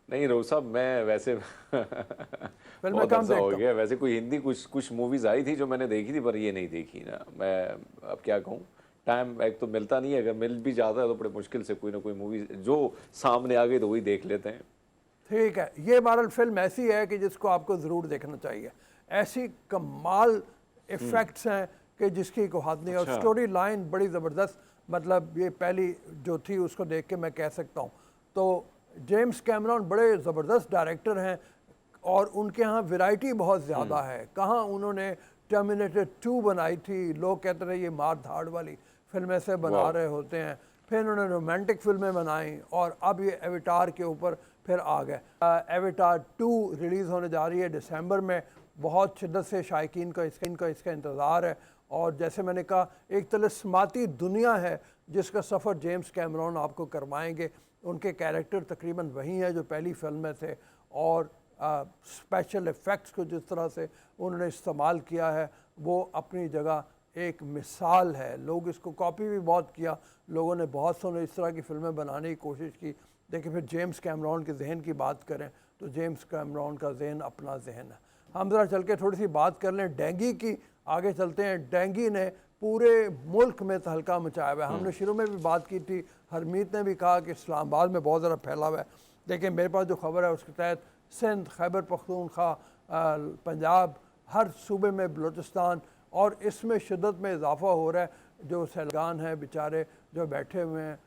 नहीं रोज साहब, मैं वैसे फिल्में बहुत कम अरसा हो देखता गया। वैसे कोई हिंदी कुछ मूवीज़ आई थी जो मैंने देखी थी, पर ये नहीं देखी ना। मैं अब क्या कहूँ, टाइम एक तो मिलता नहीं है, अगर मिल भी जाता है तो बड़े मुश्किल से कोई ना कोई मूवी जो सामने आ गई तो वही देख लेते हैं। ठीक है, ये बहरहाल फिल्म ऐसी है कि जिसको आपको ज़रूर देखना चाहिए। ऐसी कमाल इफ़ेक्ट्स हैं कि जिसकी कोई हद नहीं, और अच्छा। स्टोरी लाइन बड़ी ज़बरदस्त, मतलब ये पहली जो थी उसको देख के मैं कह सकता हूँ। तो जेम्स कैमरॉन बड़े ज़बरदस्त डायरेक्टर हैं और उनके यहाँ वैरायटी बहुत ज़्यादा है। कहाँ उन्होंने टर्मिनेटर 2 बनाई थी, लोग कहते रहे ये मार धाड़ वाली फिल्में से बना वाह। रहे होते हैं, फिर उन्होंने रोमांटिक फिल्में बनाई और अब ये एविटार के ऊपर फिर आ गए। एविटार 2 रिलीज़ होने जा रही है दिसंबर में। बहुत शिद्दत से शायकीन का इसका इंतज़ार है, और जैसे मैंने कहा एक तिलस्माती दुनिया है जिसका सफ़र जेम्स कैमरॉन आपको करवाएंगे। उनके कैरेक्टर तकरीबन वही हैं जो पहली फिल्म में थे, और स्पेशल इफ़ेक्ट्स को जिस तरह से उन्होंने इस्तेमाल किया है वो अपनी जगह एक मिसाल है। लोग इसको कॉपी भी बहुत किया, लोगों ने बहुत सोने इस तरह की फ़िल्में बनाने की कोशिश की, लेकिन फिर जेम्स कैमरॉन के जहन की बात करें तो जेम्स कैमरॉन का जहन अपना जहन है। हम ज़रा चल के थोड़ी सी बात कर लें डेंगी की, आगे चलते हैं। डेंगी ने पूरे मुल्क में तहलका मचाया हुआ है। हमने शुरू में भी बात की थी, हरमीत ने भी कहा कि इस्लामाबाद में बहुत ज़्यादा फैला हुआ है, लेकिन मेरे पास जो खबर है उसके तहत सिंध, खैबर पख्तूनख्वा, पंजाब, हर सूबे में, बलूचिस्तान, और इसमें शिद्दत में इजाफ़ा हो रहा है। जो सैलान हैं बेचारे जो बैठे हुए हैं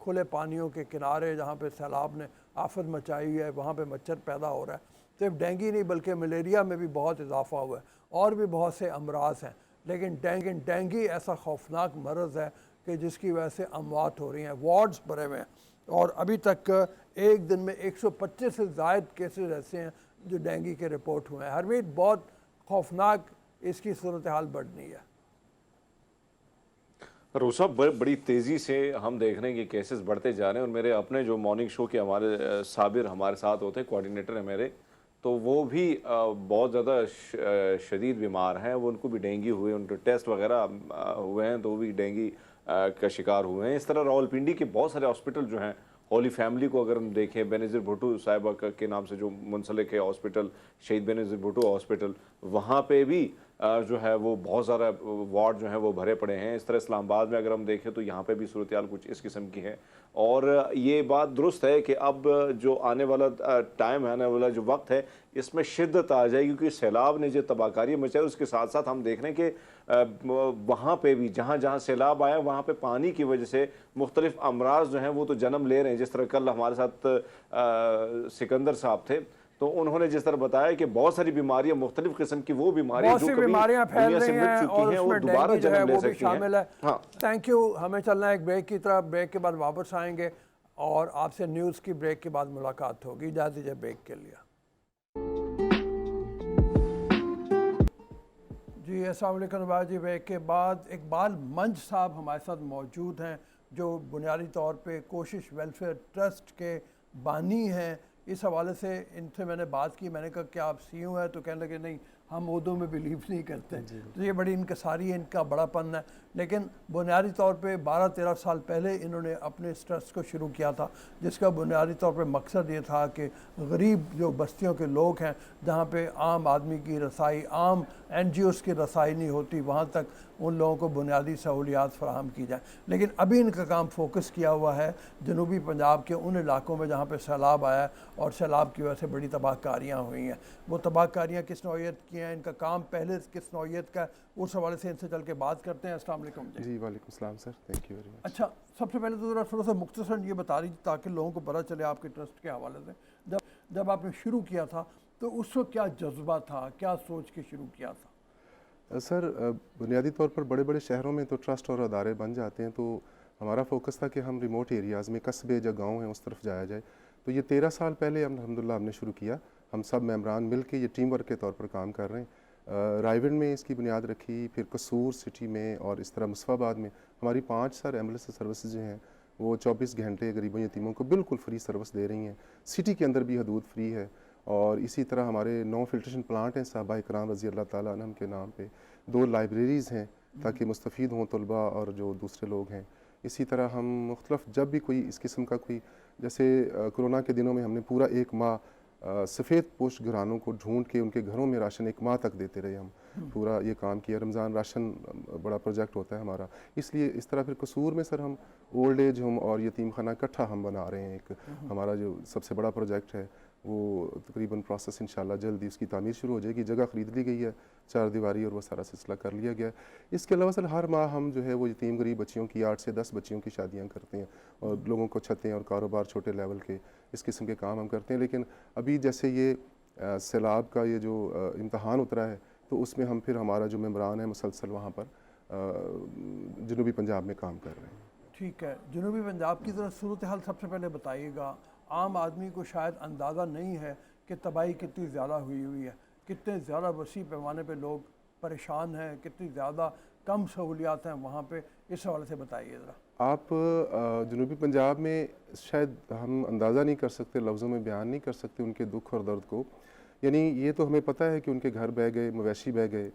खुले पानियों के किनारे जहाँ पे सैलाब ने आफत मचाई है, वहाँ पे मच्छर पैदा हो रहा है। सिर्फ डेंगी नहीं बल्कि मलेरिया में भी बहुत इजाफ़ा हुआ है और भी बहुत से अमराज हैं, लेकिन डेंगी ऐसा खौफनाक मरज़ है कि जिसकी वजह से अमवात हो रही हैं, वार्ड्स भरे हुए हैं, और अभी तक एक दिन में 125 से ज़ायद केसेस ऐसे हैं जो डेंगी के रिपोर्ट हुए हैं। हरमीत, बहुत खौफनाक इसकी सूरत हाल बढ़नी है। रोसा बड़ी तेज़ी से हम देख रहे हैं कि केसेस बढ़ते जा रहे हैं, और मेरे अपने जो मॉर्निंग शो के हमारे साबिर हमारे साथ होते हैं, कोऑर्डिनेटर है मेरे, तो वो भी बहुत ज़्यादा शदीद बीमार हैं, वो उनको भी डेंगू हुए, उनके टेस्ट वगैरह हुए हैं तो वो भी डेंगू का शिकार हुए हैं। इस तरह रावलपिंडी के बहुत सारे हॉस्पिटल जो हैं, होली फैमिली को अगर हम देखें, बेनज़ीर भुट्टो साहिबा के नाम से जो मुंसलिक है हॉस्पिटल, शहीद बेनज़ीर भुट्टो हॉस्पिटल, वहाँ पे भी जो है वो बहुत ज़्यादा वार्ड जो हैं वो भरे पड़े हैं। इस तरह इस्लामाबाद में अगर हम देखें तो यहाँ पे भी सूरत हाल कुछ इस किस्म की है। और ये बात दुरुस्त है कि अब जो आने वाला टाइम है, आने वाला जो वक्त है, इसमें शिद्दत आ जाएगी, क्योंकि सैलाब ने जो तबाहकारी मचाई, उसके साथ साथ हम देख रहे हैं कि वहाँ पे भी जहाँ जहाँ सैलाब आया वहाँ पे पानी की वजह से मुख्तलिफ अमराज जो हैं वो तो जन्म ले रहे हैं। जिस तरह कल हमारे साथ सिकंदर साहब थे, तो उन्होंने जिस तरह बताया कि बहुत सारी बीमारियां, मुख्तलिफ किस्म की वो बीमारियां जो कभी बीमारियां फैल दुनिया से रही मिट हैं चुकी और हैं, वो उसमें दोबारा डेंगू जो है जन्म ले वो भी सकती हैं। शामिल है। हाँ, थैंक यू। हमें चलना है एक ब्रेक की तरफ। ब्रेक के बाद वापस आएंगे और आपसे न्यूज़ की ब्रेक के बाद मुलाकात होगी। इजाज़त दीजिए ब्रेक के लिए। जी अस्सलाम वालेकुम जी। ब्रेक के बाद इकबाल मंज साहब हमारे साथ मौजूद हैं, जो बुनियादी तौर पे कोशिश वेलफेयर ट्रस्ट के बानी हैं। इस हवाले से इनसे मैंने बात की, मैंने कहा कि आप सीईओ हैं, तो कहने लगे नहीं हम उर्दू में बिलीव नहीं करते। तो ये बड़ी इनकसारी है, इनका बड़ापन है। लेकिन बुनियादी तौर पे 12-13 साल पहले इन्होंने अपने इस ट्रस्ट को शुरू किया था, जिसका बुनियादी तौर पे मकसद ये था कि गरीब जो बस्तियों के लोग हैं, जहाँ पे आम आदमी की रसाई, आम NGOs की रसाई नहीं होती, वहाँ तक उन लोगों को बुनियादी सहूलियात फराहम की जाए। लेकिन अभी इनका काम फोकस किया हुआ है जनूबी पंजाब के उन इलाकों में जहाँ पे सैलाब आया और सैलाब की वजह से बड़ी तबाहकारियाँ हुई हैं। वो तबाहकारियाँ किस नौइयत की हैं, इनका काम पहले किस नौइयत का, उस हवाले से इनसे चल के बात करते हैं। अस्सलाम वालेकुम जी। वालेकुम सलाम sir, thank you very much. अच्छा, सबसे पहले तो ज़रा थोड़ा सा मुख्तसरन ये बता दीजिए ताकि लोगों को पता चले आपके ट्रस्ट के हवाले से, जब आपने शुरू किया था तो उस वक्त क्या जज्बा था, क्या सोच के शुरू किया था? सर बुनियादी तौर पर बड़े बड़े शहरों में तो ट्रस्ट और अदारे बन जाते हैं, तो हमारा फोकस था कि हम रिमोट एरियाज़ में, कस्बे जो गाँव हैं उस तरफ जाया जाए। तो ये 13 साल पहले अल्हम्दुलिल्लाह हमने शुरू किया। हम सब मेम्बरान मिल के ये टीम वर्क के तौर पर काम कर रहे हैं। रायविंड में इसकी बुनियाद रखी, फिर कसूर सिटी में और इस तरह मुस्तफ़ाबाद में हमारी 5 सर एम्बुलेंस सर्विसेज जो हैं वो 24 घंटे गरीबों यतीमों को बिल्कुल फ्री सर्विस दे रही हैं। सिटी के अंदर भी हदूद फ्री है। और इसी तरह हमारे 9 फिल्ट्रेशन प्लांट हैं साहबा इकराम रज़ी अल्लाह ताला अन्हुम के नाम पे। 2 लाइब्रेरीज़ हैं ताकि मुस्तफ़ीद हों तलबा और जो दूसरे लोग हैं। इसी तरह हम मुख्तलिफ जब भी कोई इस किस्म का कोई, जैसे कोरोना के दिनों में हमने पूरा 1 माह सफ़ेद पोश घरानों को ढूंढ के उनके घरों में राशन 1 माह तक देते रहे। हम पूरा ये काम किया। रमज़ान राशन बड़ा प्रोजेक्ट होता है हमारा, इसलिए इस तरह फिर कसूर में सर हम ओल्ड एज होम और यतीम खाना इकट्ठा हम बना रहे हैं। एक हमारा जो सबसे बड़ा प्रोजेक्ट है वो तकरीबन प्रोसेस इंशाल्लाह जल्दी उसकी तामीर शुरू हो जाएगी। जगह ख़रीद ली गई है, 4 दीवारी, और वह सारा सिलसिला कर लिया गया है। इसके अलावा सर हर माह हम जो है वो यतीम गरीब बच्चियों की 8 से 10 बच्चियों की शादियाँ करते हैं और लोगों को छतें और कारोबार छोटे लेवल के इस किस्म के काम हम करते हैं। लेकिन अभी जैसे ये सैलाब का ये जो इम्तहान उतरा है, तो उसमें हम फिर हमारा जो मेम्बरान है मुसलसल वहाँ पर जनूबी पंजाब में काम कर रहे हैं। ठीक है, जनूबी पंजाब की तरफ सूरत हाल सबसे पहले बताइएगा। आम आदमी को शायद अंदाज़ा नहीं है कि तबाही कितनी ज़्यादा हुई है, कितने ज़्यादा वसी पैमाने पे लोग परेशान हैं, कितनी ज़्यादा कम सहूलियात हैं वहाँ पे। इस हवाले से बताइए ज़रा। आप जनूबी पंजाब में शायद हम अंदाज़ा नहीं कर सकते, लफ्ज़ों में बयान नहीं कर सकते उनके दुख और दर्द को। यानी ये तो हमें पता है कि उनके घर बह गए, मवेशी बह गए,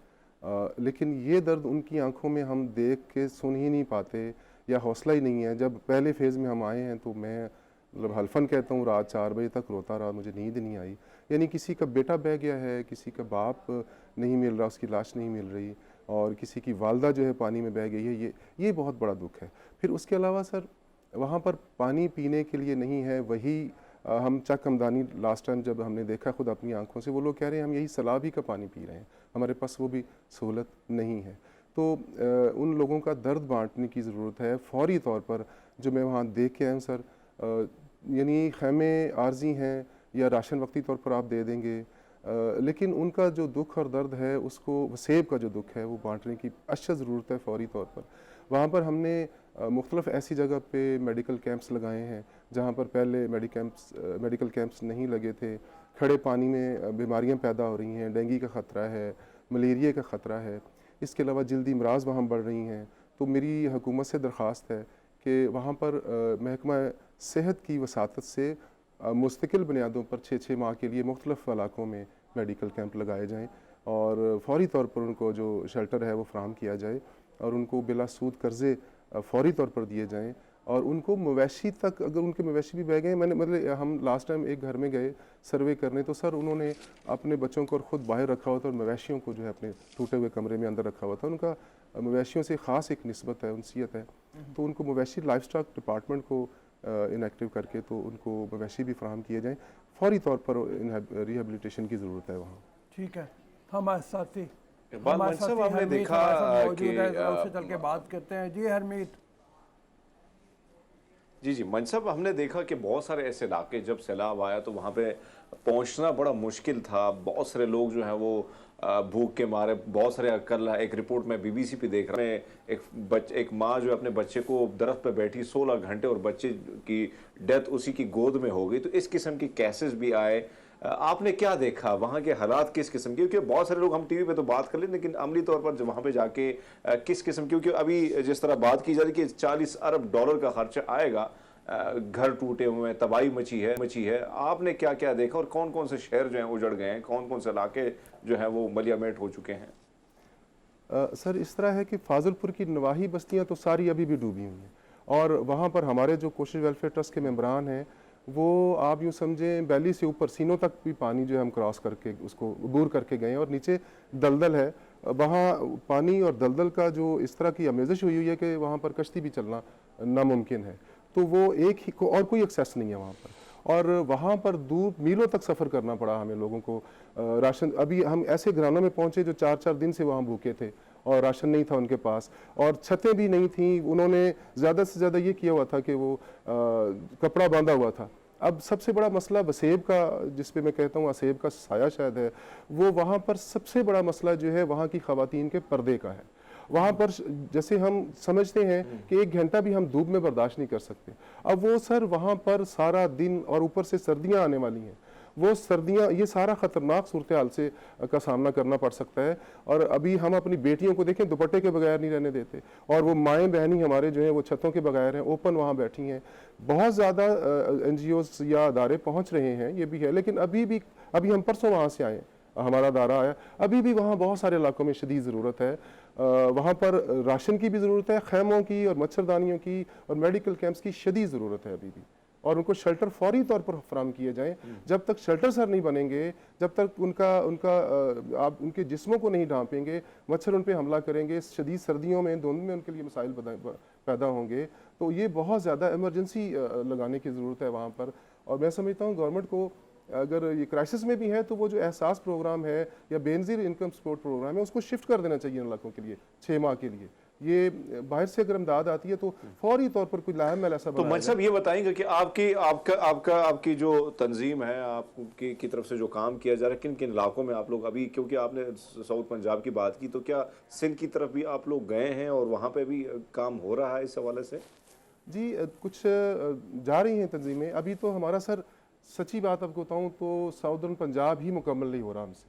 लेकिन ये दर्द उनकी आंखों में हम देख के सुन ही नहीं पाते या हौसला ही नहीं है। जब पहले फेज़ में हम आए हैं तो मैं मतलब हल्फन कहता हूँ रात 4 बजे तक रोता रहा, मुझे नींद नहीं आई। यानी किसी का बेटा बह गया है, किसी का बाप नहीं मिल रहा, उसकी लाश नहीं मिल रही, और किसी की वालदा जो है पानी में बह गई है। ये बहुत बड़ा दुख है। फिर उसके अलावा सर वहाँ पर पानी पीने के लिए नहीं है। वही हम चक हमदानी लास्ट टाइम जब हमने देखा खुद अपनी आंखों से, वो लोग कह रहे हैं हम यही सैलाब ही का पानी पी रहे हैं, हमारे पास वो भी सहूलत नहीं है। तो उन लोगों का दर्द बांटने की ज़रूरत है फौरी तौर पर। जो मैं वहाँ देख के आया हूँ सर, यानी खैमे आर्जी हैं या राशन वक्ती तौर पर आप दे देंगे, लेकिन उनका जो दुख और दर्द है, उसको वसेब का जो दुख है वो बांटने की अशद ज़रूरत है फौरी तौर पर। वहाँ पर हमने मुख्तलिफ़ ऐसी जगह पे मेडिकल कैंप्स लगाए हैं जहाँ पर पहले मेडिकल कैंप्स नहीं लगे थे। खड़े पानी में बीमारियाँ पैदा हो रही हैं, डेंगू का ख़तरा है, मलेरिया का ख़तरा है, इसके अलावा जल्दी अमराज वहाँ बढ़ रही हैं। तो मेरी हुकूमत से दरख्वास्त है कि वहाँ पर महकमा सेहत की वसातत से मुस्तकिल बुनियादों पर 6-6 माह के लिए मुख्तलिफ़ इलाकों में मेडिकल कैंप लगाए जाएँ और फ़ौरी तौर पर उनको जो शेल्टर है वो फ़राहम किया जाए और उनको बिला सूद कर्ज़े फ़ौरी तौर पर दिए जाएँ और उनको मवेशी तक, अगर उनके मवेशी भी बह गए, मैंने मतलब हम लास्ट टाइम एक घर में गए सर्वे करने, तो सर उन्होंने अपने बच्चों को और ख़ुद बाहर रखा हुआ था और मवेशियों को जो है अपने टूटे हुए कमरे में अंदर रखा हुआ था। उनका मवेशियों से ख़ास एक निस्बत है, उनसीयत है, तो उनको मवेशी लाइफ स्टॉक डिपार्टमेंट को इनएक्टिव करके तो उनको मवेशी भी फ्राहम किए जाएँ। फ़ौरी तौर पर रिहेबिलिटेशन की ज़रूरत है वहाँ। ठीक है, हमारे साथी इकबाल हमारे मंच साहब, साथी आपने हरमीत देखा हमारे साथ मौजूद कि है, जरा उससे चल के बात करते हैं। जी हरमीत। जी जी मंच साहब, हमने देखा कि बहुत सारे ऐसे इलाके जब सैलाब आया तो वहाँ पे पहुँचना बड़ा मुश्किल था। बहुत सारे लोग जो हैं वो भूख के मारे, बहुत सारे, कल एक रिपोर्ट में बीबीसी पे देख रहे हैं, एक माँ जो अपने बच्चे को दरख्त पे बैठी 16 घंटे और बच्चे की डेथ उसी की गोद में हो गई। तो इस किस्म के केसेस भी आए। आपने क्या देखा वहाँ के हालात किस किस्म के? क्योंकि बहुत सारे लोग, हम टीवी पे तो बात कर लें लेकिन अमली तौर पर जब वहाँ पे जाके किस किस्म, क्योंकि अभी जिस तरह बात की जा रही है कि 40 अरब डॉलर का खर्चा आएगा, घर टूटे हुए हैं, तबाही मची है। आपने क्या क्या देखा और कौन कौन से शहर जो हैं उजड़ गए हैं, कौन कौन से इलाके जो हैं वो मलियामेट हो चुके हैं? सर इस तरह है कि फाजिलपुर की नवाही बस्तियां तो सारी अभी भी डूबी हुई हैं और वहाँ पर हमारे जो कोशिश वेलफेयर ट्रस्ट के मेंबरान हैं वो आप यूँ समझें बैली से ऊपर सीनों तक भी पानी जो है हम क्रॉस करके उसको अबूर करके गए और नीचे दलदल है। वहाँ पानी और दलदल का जो इस तरह की आमेज़श हुई है कि वहाँ पर कश्ती भी चलना नामुमकिन है। तो वो एक ही और कोई एक्सेस नहीं है वहाँ पर और वहाँ पर दूर मीलों तक सफ़र करना पड़ा हमें लोगों को। राशन, अभी हम ऐसे घरानों में पहुँचे जो 4-4 दिन से वहाँ भूखे थे और राशन नहीं था उनके पास और छतें भी नहीं थी। उन्होंने ज़्यादा से ज़्यादा ये किया हुआ था कि वो कपड़ा बांधा हुआ था। अब सबसे बड़ा मसला वसेब का, जिस पे मैं कहता हूँ असेब का साया शायद है, वो वहाँ पर सबसे बड़ा मसला जो है वहाँ की ख़वातीन के पर्दे का है। वहाँ पर जैसे हम समझते हैं कि 1 घंटा भी हम धूप में बर्दाश्त नहीं कर सकते, अब वो सर वहाँ पर सारा दिन और ऊपर से सर्दियाँ आने वाली हैं, वो सर्दियाँ, ये सारा ख़तरनाक सूरत हाल से का सामना करना पड़ सकता है। और अभी हम अपनी बेटियों को देखें, दुपट्टे के बगैर नहीं रहने देते और वो माएँ बहनी हमारे जो हैं वो छतों के बगैर हैं, ओपन वहाँ बैठी हैं। बहुत ज़्यादा NGOs या अदारे पहुँच रहे हैं, ये भी है, लेकिन अभी हम परसों वहाँ से आए, हमारा दारा आया, अभी भी वहाँ बहुत सारे इलाकों में शदीद ज़रूरत है। वहाँ पर राशन की भी ज़रूरत है, खैमों की और मच्छरदानियों की और मेडिकल कैंप्स की शदीद ज़रूरत है अभी भी, और उनको शेल्टर फौरी तौर पर फराहम किए जाएँ। जब तक शेल्टर सर नहीं बनेंगे, जब तक आप उनके जिस्मों को नहीं ढांपेंगे, मच्छर उन पर हमला करेंगे, शदीद सर्दियों में धुंध में उनके लिए मसाइल पैदा होंगे। तो ये बहुत ज़्यादा इमरजेंसी लगाने की ज़रूरत है वहाँ पर। और मैं समझता हूँ गवर्नमेंट को अगर ये क्राइसिस में भी है तो वो जो एहसास प्रोग्राम है या बेनज़ीर इनकम सपोर्ट प्रोग्राम है उसको शिफ्ट कर देना चाहिए इन इलाकों के लिए 6 माह के लिए। ये बाहर से अगर इमदाद आती है तो फौरी तौर पर कोई लाहमल ऐसा तो मंच साहब ये बताएंगे कि आपकी जो तंजीम है, आपकी की तरफ से जो काम किया जा रहा है, किन किन इलाकों में आप लोग अभी, क्योंकि आपने साउथ पंजाब की बात की, तो क्या सिंध की तरफ भी आप लोग गए हैं और वहाँ पे भी काम हो रहा है इस हवाले से? जी कुछ जा रही हैं तंजीमें। अभी तो हमारा सर सच्ची बात आपको बताऊँ तो साउदर्न पंजाब ही मुकम्मल नहीं हो रहा हमसे।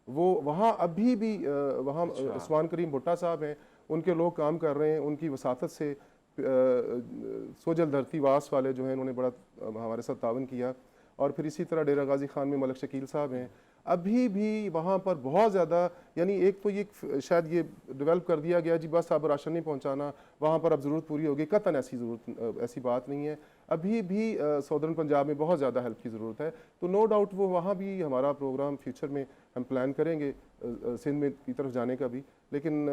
वो वहाँ अभी भी वहाँ उस्मान करीम भुट्टा साहब हैं, उनके लोग काम कर रहे हैं, उनकी वसातत से सोजल धरती वास वाले जो हैं उन्होंने बड़ा हमारे साथ तावन किया। और फिर इसी तरह डेरा गाजी खान में मलक शकील साहब हैं, अभी भी वहाँ पर बहुत ज़्यादा, यानी एक तो ये शायद ये डेवलप कर दिया गया जी बस अब राशन नहीं पहुँचाना, वहाँ पर अब ज़रूरत पूरी होगी, कतन ऐसी बात नहीं है। अभी भी सौदर्न पंजाब में बहुत ज़्यादा हेल्प की ज़रूरत है। तो नो डाउट वो वहाँ भी हमारा प्रोग्राम फ्यूचर में हम प्लान करेंगे सिंध में की तरफ जाने का भी, लेकिन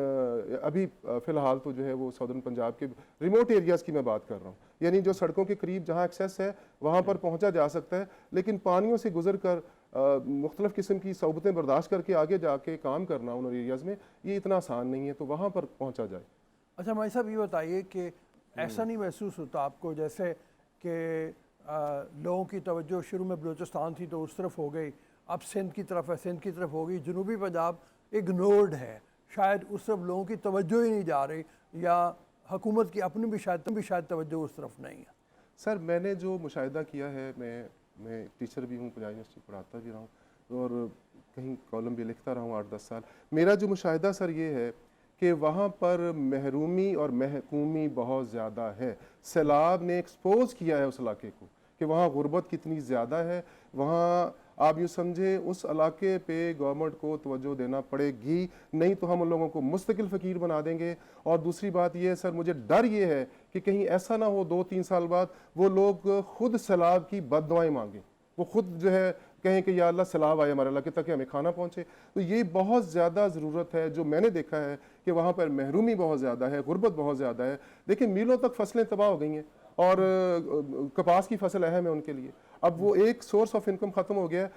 अभी फ़िलहाल तो जो है वो सौदर्न पंजाब के रिमोट एरियाज़ की मैं बात कर रहा हूँ, यानी जो सड़कों के करीब जहाँ एक्सेस है वहाँ पर पहुँचा जा सकता है, लेकिन पानियों से गुजर कर मुख्तलिफ़ किस्म की सौबतें बर्दाश्त करके आगे जाके काम करना उन एरियाज़ में, ये इतना आसान नहीं है, तो वहाँ पर पहुँचा जाए। अच्छा भाई साहब ये बताइए कि ऐसा नहीं महसूस होता आपको जैसे कि लोगों की तवज्जो शुरू में बलूचिस्तान थी तो उस तरफ हो गई, अब सिंध की तरफ है, सिंध की तरफ हो गई, जनूबी पंजाब इग्नोर्ड है, शायद उस तरफ लोगों की तवज्जो ही नहीं जा रही, या हुकूमत की अपनी भी शायद तवज्जो उस तरफ नहीं है? सर मैंने जो मुशाहिदा किया है, मैं टीचर भी हूँ, पंजाब यूनिवर्सिटी पढ़ाता भी रहा हूँ और कहीं कॉलम भी लिखता रहा हूँ 8-10 साल। मेरा जो मुशाहिदा सर ये है कि वहाँ पर महरूमी और महकूमी बहुत ज़्यादा है। सैलाब ने एक्सपोज किया है उस इलाके को कि वहाँ गुर्बत कितनी ज़्यादा है। वहाँ आप यूँ समझे उस इलाके पे गवर्नमेंट को तवज्जो देना पड़ेगी, नहीं तो हम उन लोगों को मुस्तकिल फ़कीर बना देंगे। और दूसरी बात ये है सर, मुझे डर ये है कि कहीं ऐसा ना हो 2-3 साल बाद वो लोग खुद सैलाब की बद्दुआएं मांगें, वो खुद जो है कहें कि या अल्लाह सैलाब आए हमारे इलाके ताकि हमें खाना पहुँचे। तो ये बहुत ज़्यादा ज़रूरत है। जो मैंने देखा है कि वहाँ पर महरूमी बहुत ज़्यादा है, गुर्बत बहुत ज़्यादा है। देखिए मीलों तक फसलें तबाह हो गई हैं और कपास की फसल अहम है उनके लिए। अब वो एक सोर्स ऑफ इनकम ख़त्म हो गया है,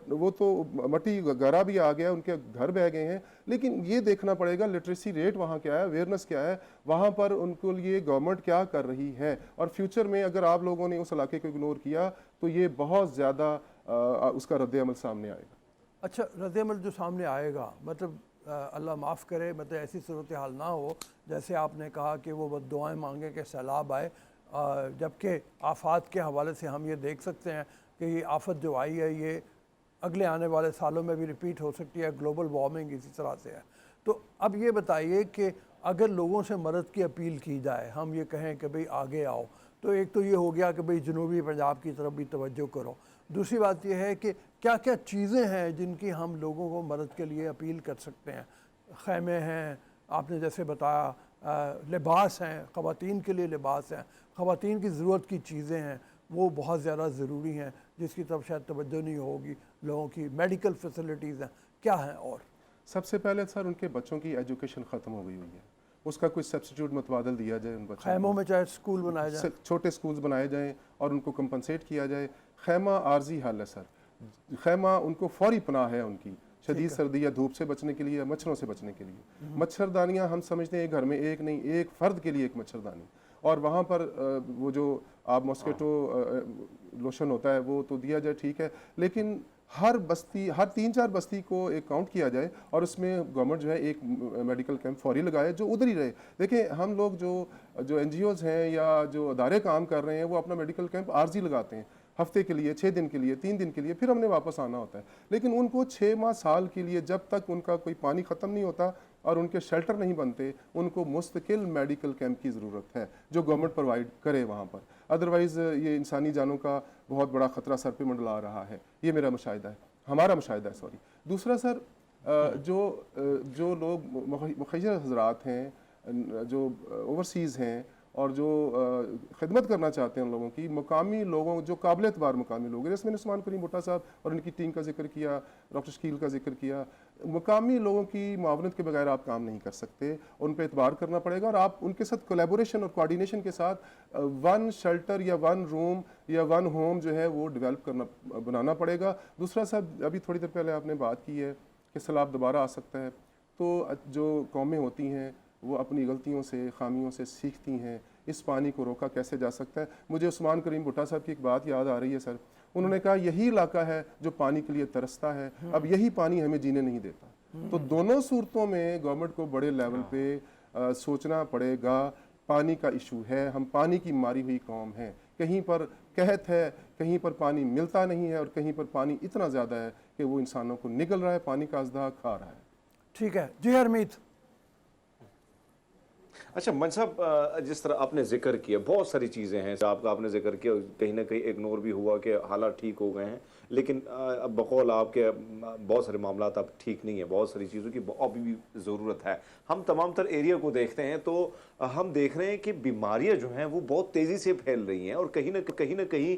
वो तो मट्टी गरा भी आ गया, उनके घर बह गए हैं। लेकिन ये देखना पड़ेगा लिटरेसी रेट वहाँ क्या है, अवेयरनेस क्या है, वहाँ पर उनको लिए गवर्नमेंट क्या कर रही है। और फ्यूचर में अगर आप लोगों ने उस इलाके को इग्नोर किया तो ये बहुत ज़्यादा उसका रद्द-ए-अमल सामने आएगा। अच्छा, रद्द-ए-अमल जो सामने आएगा, मतलब अल्लाह माफ़ करे, मतलब ऐसी सूरत हाल ना हो जैसे आपने कहा कि वो दुआएं मांगे कि सैलाब आए, जबकि आफात के हवाले से हम ये देख सकते हैं कि ये आफत जो आई है ये अगले आने वाले सालों में भी रिपीट हो सकती है। ग्लोबल वार्मिंग इसी तरह से है। तो अब ये बताइए कि अगर लोगों से मदद की अपील की जाए, हम ये कहें कि भाई आगे आओ, तो एक तो ये हो गया कि भाई जनूबी पंजाब की तरफ भी तवज्जो करो। दूसरी बात यह है कि क्या क्या चीज़ें हैं जिनकी हम लोगों को मदद के लिए अपील कर सकते हैं। खैमे हैं, आपने जैसे बताया, लिबास हैं, ख़वातीन के लिए लिबास हैं, ख़वातीन की ज़रूरत की चीज़ें हैं, वो बहुत ज़्यादा ज़रूरी हैं जिसकी तरफ शायद तवज्जो नहीं होगी लोगों की। मेडिकल फैसिलिटीज़ हैं, क्या हैं? और सबसे पहले सर उनके बच्चों की एजुकेशन ख़त्म हो गई हुई है, उसका कोई सब्सिट्यूट मतबादल दिया जाए उन बच्चों खैमों में चाहे स्कूल बनाए जाए, छोटे स्कूल्स बनाए जाएं और उनको कंपनसेट किया जाए। खैमा आर्जी हाल है सर, खैमा उनको फौरी पनाह है उनकी, शदीद सर्दी या धूप से बचने के लिए या मच्छरों से बचने के लिए। मच्छरदानियां हम समझते हैं घर में एक नहीं, एक फ़र्द के लिए एक मच्छरदानी। और वहाँ पर वो जो आप मॉस्किटो लोशन होता है वो तो दिया जाए, ठीक है, लेकिन हर बस्ती, हर 3-4 बस्ती को एक काउंट किया जाए और उसमें गवर्नमेंट जो है एक मेडिकल कैंप फौरी लगाए जो उधर ही रहे। देखिए हम लोग जो NGOs हैं या जो अदारे काम कर रहे हैं वो अपना मेडिकल कैंप आर्जी लगाते हैं, हफ्ते के लिए, 6 दिन के लिए, 3 दिन के लिए, फिर हमने वापस आना होता है। लेकिन उनको 6 माह, साल के लिए जब तक उनका कोई पानी ख़त्म नहीं होता और उनके शेल्टर नहीं बनते, उनको मुस्तकिल मेडिकल कैंप की ज़रूरत है जो गवर्नमेंट प्रोवाइड करे वहाँ पर। अदरवाइज़ ये इंसानी जानों का बहुत बड़ा ख़तरा सर पे मंडला रहा है। ये मेरा मुशाहिदा है, हमारा मुशाहिदा है, सॉरी। दूसरा सर, जो लोग मुखय्यर हज़रात हैं, जो ओवरसीज़ हैं और जो खिदमत करना चाहते हैं उन लोगों की, मुकामी लोगों, जो काबिल एतबार मुकामी लोग हैं, जैसे मैंने उस्मान करीम भुट्टा साहब और उनकी टीम का जिक्र किया, डॉक्टर शकील का जिक्र किया, मुकामी लोगों की मावनत के बगैर आप काम नहीं कर सकते, उन पर एतबार करना पड़ेगा और आप उनके साथ कोलैबोरेशन और कोऑर्डिनेशन के साथ वन शेल्टर या वन रूम या वन होम जो है वो डेवलप करना, बनाना पड़ेगा। दूसरा साहब, अभी थोड़ी देर पहले आपने बात की है कि सैलाब दोबारा आ सकता है, तो जो कौमें होती हैं वो अपनी गलतियों से, खामियों से सीखती हैं। इस पानी को रोका कैसे जा सकता है? मुझे उस्मान करीम भुट्टा साहब की एक बात याद आ रही है सर, उन्होंने कहा यही इलाका है जो पानी के लिए तरसता है, अब यही पानी हमें जीने नहीं देता। तो दोनों सूरतों में गवर्नमेंट को बड़े लेवल पे सोचना पड़ेगा। पानी का इशू है, हम पानी की मारी हुई कौम हैं, कहीं पर कहत है, कहीं पर पानी मिलता नहीं है और कहीं पर पानी इतना ज़्यादा है कि वो इंसानों को निगल रहा है, पानी का अज़दा खा रहा है। ठीक है जी हरमीत। अच्छा मन साहब, जिस तरह आपने जिक्र किया, बहुत सारी चीज़ें हैं आपने जिक्र किया, कहीं ना कहीं इग्नोर भी हुआ कि हालात ठीक हो गए हैं, लेकिन अब बकौल आपके बहुत सारे मामला अब ठीक नहीं है, बहुत सारी चीज़ों की अभी भी ज़रूरत है। हम तमाम तर एरिया को देखते हैं तो हम देख रहे हैं कि बीमारियां जो हैं वो बहुत तेज़ी से फैल रही हैं और कहीं ना कहीं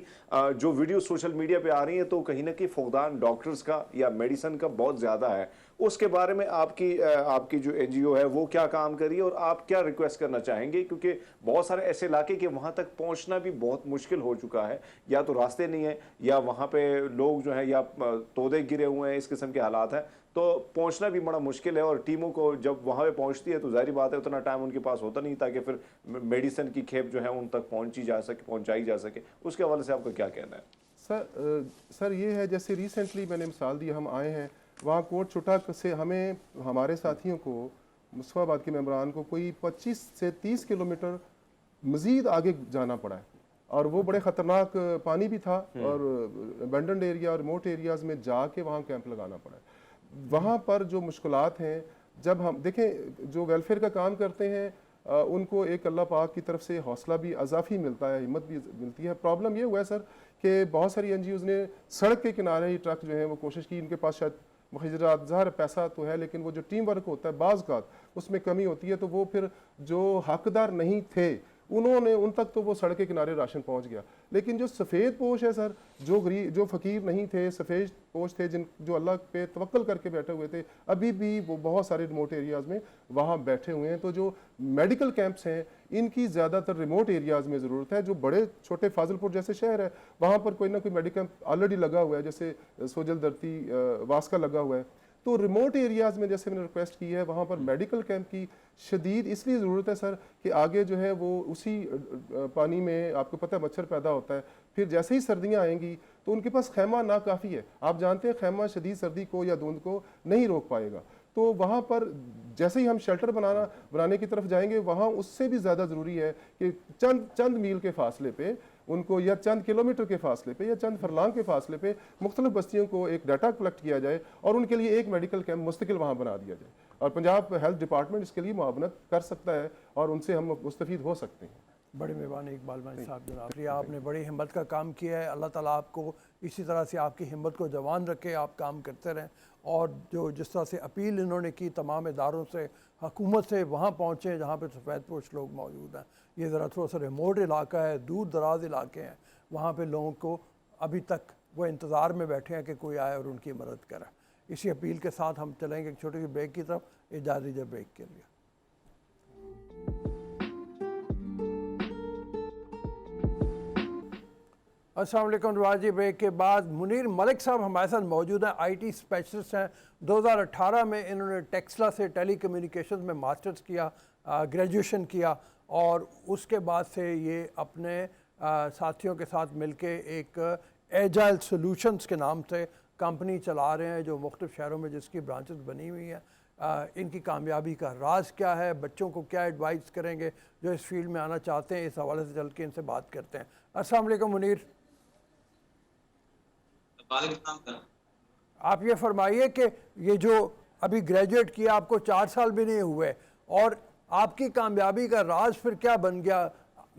जो वीडियो सोशल मीडिया पे आ रही हैं तो कहीं ना कहीं फुकदान डॉक्टर्स का या मेडिसिन का बहुत ज़्यादा है। उसके बारे में आपकी जो NGO है वो क्या काम करिए और आप क्या रिक्वेस्ट करना चाहेंगे, क्योंकि बहुत सारे ऐसे इलाके कि वहाँ तक पहुँचना भी बहुत मुश्किल हो चुका है, या तो रास्ते नहीं है या वहाँ पे लोग जो हैं या तोदे गिरे हुए हैं, इस किस्म के हालात हैं, तो पहुंचना भी बड़ा मुश्किल है। और टीमों को जब वहाँ पे पहुंचती है तो जाहिर बात है उतना टाइम उनके पास होता नहीं ताकि फिर मेडिसिन की खेप जो है उन तक पहुंचाई जा सके। उसके हवाले से आपका क्या कहना है? सर ये है, जैसे रिसेंटली मैंने मिसाल दी, हम आए हैं वहाँ कोट चुटा से, हमें हमारे साथियों को, मुस्तफाबाद के मेंबरान को कोई 25 से 30 किलोमीटर मज़ीद आगे जाना पड़ा है और वो बड़े ख़तरनाक पानी भी था और अबैंडन्ड एरिया और रिमोट एरियाज़ में जाके वहाँ कैंप लगाना पड़ा है। वहाँ पर जो मुश्किलात हैं, जब हम देखें जो वेलफेयर का काम करते हैं उनको एक अल्लाह पाक की तरफ से हौसला भी अजाफी मिलता है, हिम्मत भी मिलती है। प्रॉब्लम ये हुआ है सर कि बहुत सारी एनजीओज़ ने सड़क के किनारे ही ट्रक जो है वो कोशिश की, इनके पास शायद मुखिजरात ज़ाहिर पैसा तो है, लेकिन वो जो टीम वर्क होता है बाज़ का उसमें कमी होती है, तो वो फिर जो हकदार नहीं थे उन्होंने उन तक तो वो सड़क के किनारे राशन पहुंच गया। लेकिन जो सफ़ेद पोश है सर, जो गरीब जो फ़कीर नहीं थे, सफ़ेद पोश थे, जिन जो अल्लाह पे तवक्कल करके बैठे हुए थे, अभी भी वो बहुत सारे रिमोट एरियाज़ में वहाँ बैठे हुए हैं। तो जो मेडिकल कैंप्स हैं इनकी ज़्यादातर रिमोट एरियाज़ में ज़रूरत है। जो बड़े छोटे फाजिलपुर जैसे शहर है वहाँ पर कोई ना कोई मेडिकल कैंप ऑलरेडी लगा हुआ है, जैसे सोजल दर्ती वास्का लगा हुआ है। तो रिमोट एरियाज़ में जैसे मैंने रिक्वेस्ट की है वहाँ पर मेडिकल कैंप की शदीद इसलिए ज़रूरत है सर कि आगे जो है वो उसी पानी में आपको पता है मच्छर पैदा होता है, फिर जैसे ही सर्दियाँ आएंगी तो उनके पास खैमा ना काफ़ी है। आप जानते हैं खैमा शदीद सर्दी को या धुंध को नहीं रोक पाएगा। तो वहाँ पर जैसे ही हम शेल्टर बनाने की तरफ जाएंगे, वहाँ उससे भी ज़्यादा ज़रूरी है कि चंद मील के फासले पे उनको, या चंद किलोमीटर के फासले पे, या चंद फरलांग के फासले पे मुख्तलिफ बस्तियों को एक डाटा कलेक्ट किया जाए और उनके लिए एक मेडिकल कैंप मुस्तकिल वहाँ बना दिया जाए। और पंजाब हेल्थ डिपार्टमेंट इसके लिए मुआवनत कर सकता है और उनसे हम मुस्तफ़ीद हो सकते हैं। बड़ी मेहरबानी इकबाल भाई साहब, जनाब आपने बड़ी हिम्मत का काम किया है। अल्लाह ताला आपको इसी तरह से आपकी हिम्मत को जवान रखे, आप काम करते रहें। और जो जिस तरह से अपील इन्होंने की तमाम इदारों से, हुकूमत से, वहाँ पहुँचे जहाँ पे सफ़ेद पोश लोग मौजूद हैं। ये ज़रा थोड़ा सा रिमोट इलाका है, दूर दराज इलाके हैं, वहाँ पे लोगों को अभी तक वो इंतज़ार में बैठे हैं कि कोई आए और उनकी मदद करे। इसी अपील के साथ हम चलेंगे एक छोटी सी ब्रेक की तरफ। इजाज़त दीजिए ब्रेक के लिए। अस्सलाम वालेकुम रिवाजी। ब्रेक के बाद मुनीर मलिक साहब हमारे साथ मौजूद हैं, आईटी स्पेशलिस्ट हैं। 2018 में इन्होंने टेक्सला से टेली कम्युनिकेशन में मास्टर्स किया, ग्रेजुएशन किया, और उसके बाद से ये अपने साथियों के साथ मिलके एक एजाइल सॉल्यूशंस के नाम से कंपनी चला रहे हैं, जो मुख्तलिफ शहरों में जिसकी ब्रांचेस बनी हुई हैं। इनकी कामयाबी का राज क्या है, बच्चों को क्या एडवाइस करेंगे जो इस फील्ड में आना चाहते हैं, इस हवाले से चल के इनसे बात करते हैं। अस्सलाम वालेकुम मुनीर। आप ये फरमाइए कि ये जो अभी ग्रेजुएट किया, आपको 4 साल भी नहीं हुए, और आपकी कामयाबी का राज फिर क्या बन गया?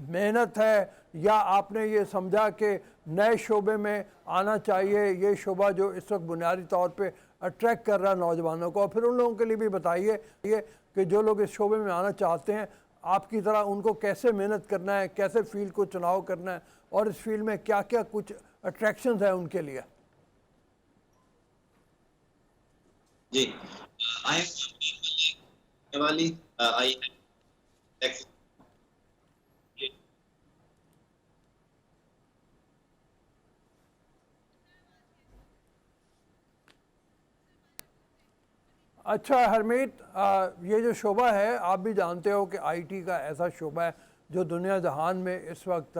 मेहनत है, या आपने ये समझा कि नए शोबे में आना चाहिए, ये शोबा जो इस वक्त बुनियादी तौर पे अट्रैक्ट कर रहा है नौजवानों को? और फिर उन लोगों के लिए भी बताइए ये कि जो लोग इस शोबे में आना चाहते हैं आपकी तरह, उनको कैसे मेहनत करना है, कैसे फील्ड को चुनाव करना है, और इस फील्ड में क्या क्या कुछ अट्रैक्शंस हैं उनके लिए। जी, आई अच्छा हरमीत, ये जो शोबा है आप भी जानते हो कि आईटी का ऐसा शोबा है जो दुनिया जहान में इस वक्त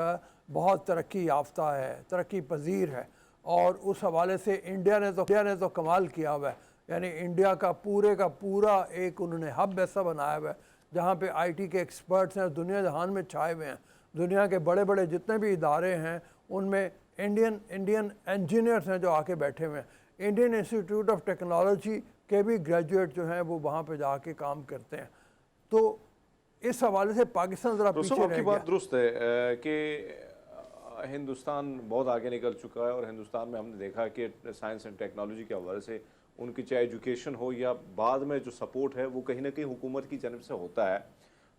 बहुत तरक्की याफ्ता है, तरक्की पजीर है, और उस हवाले से इंडिया ने तो कमाल किया हुआ है। यानी इंडिया का पूरा एक उन्होंने हब ऐसा बनाया हुआ है जहाँ पे आईटी के एक्सपर्ट्स हैं, दुनिया जहान में छाए हुए हैं। दुनिया के बड़े बड़े जितने भी इदारे हैं उनमें इंडियन इंजीनियर्स हैं जो आके बैठे हुए हैं। इंडियन इंस्टीट्यूट ऑफ टेक्नोलॉजी के भी ग्रेजुएट जो हैं वो वहाँ पे जाके काम करते हैं। तो इस हवाले से पाकिस्तान ज़रा पीछे रह आपकी गया। बात दुरुस्त है कि हिंदुस्तान बहुत आगे निकल चुका है, और हिंदुस्तान में हमने देखा कि साइंस एंड टेक्नोलॉजी के हवाले से उनकी चाहे एजुकेशन हो या बाद में जो सपोर्ट है वो कहीं ना कहीं हुकूमत की जानब से होता है।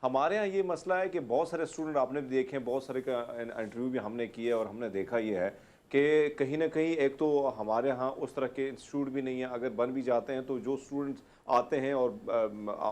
हमारे यहाँ ये मसला है कि बहुत सारे स्टूडेंट आपने भी देखे, बहुत सारे का इंटरव्यू भी हमने किए, और हमने देखा ये है कि कहीं ना कहीं एक तो हमारे यहाँ उस तरह के इंस्टीट्यूट भी नहीं है। अगर बन भी जाते हैं तो जो स्टूडेंट्स आते हैं और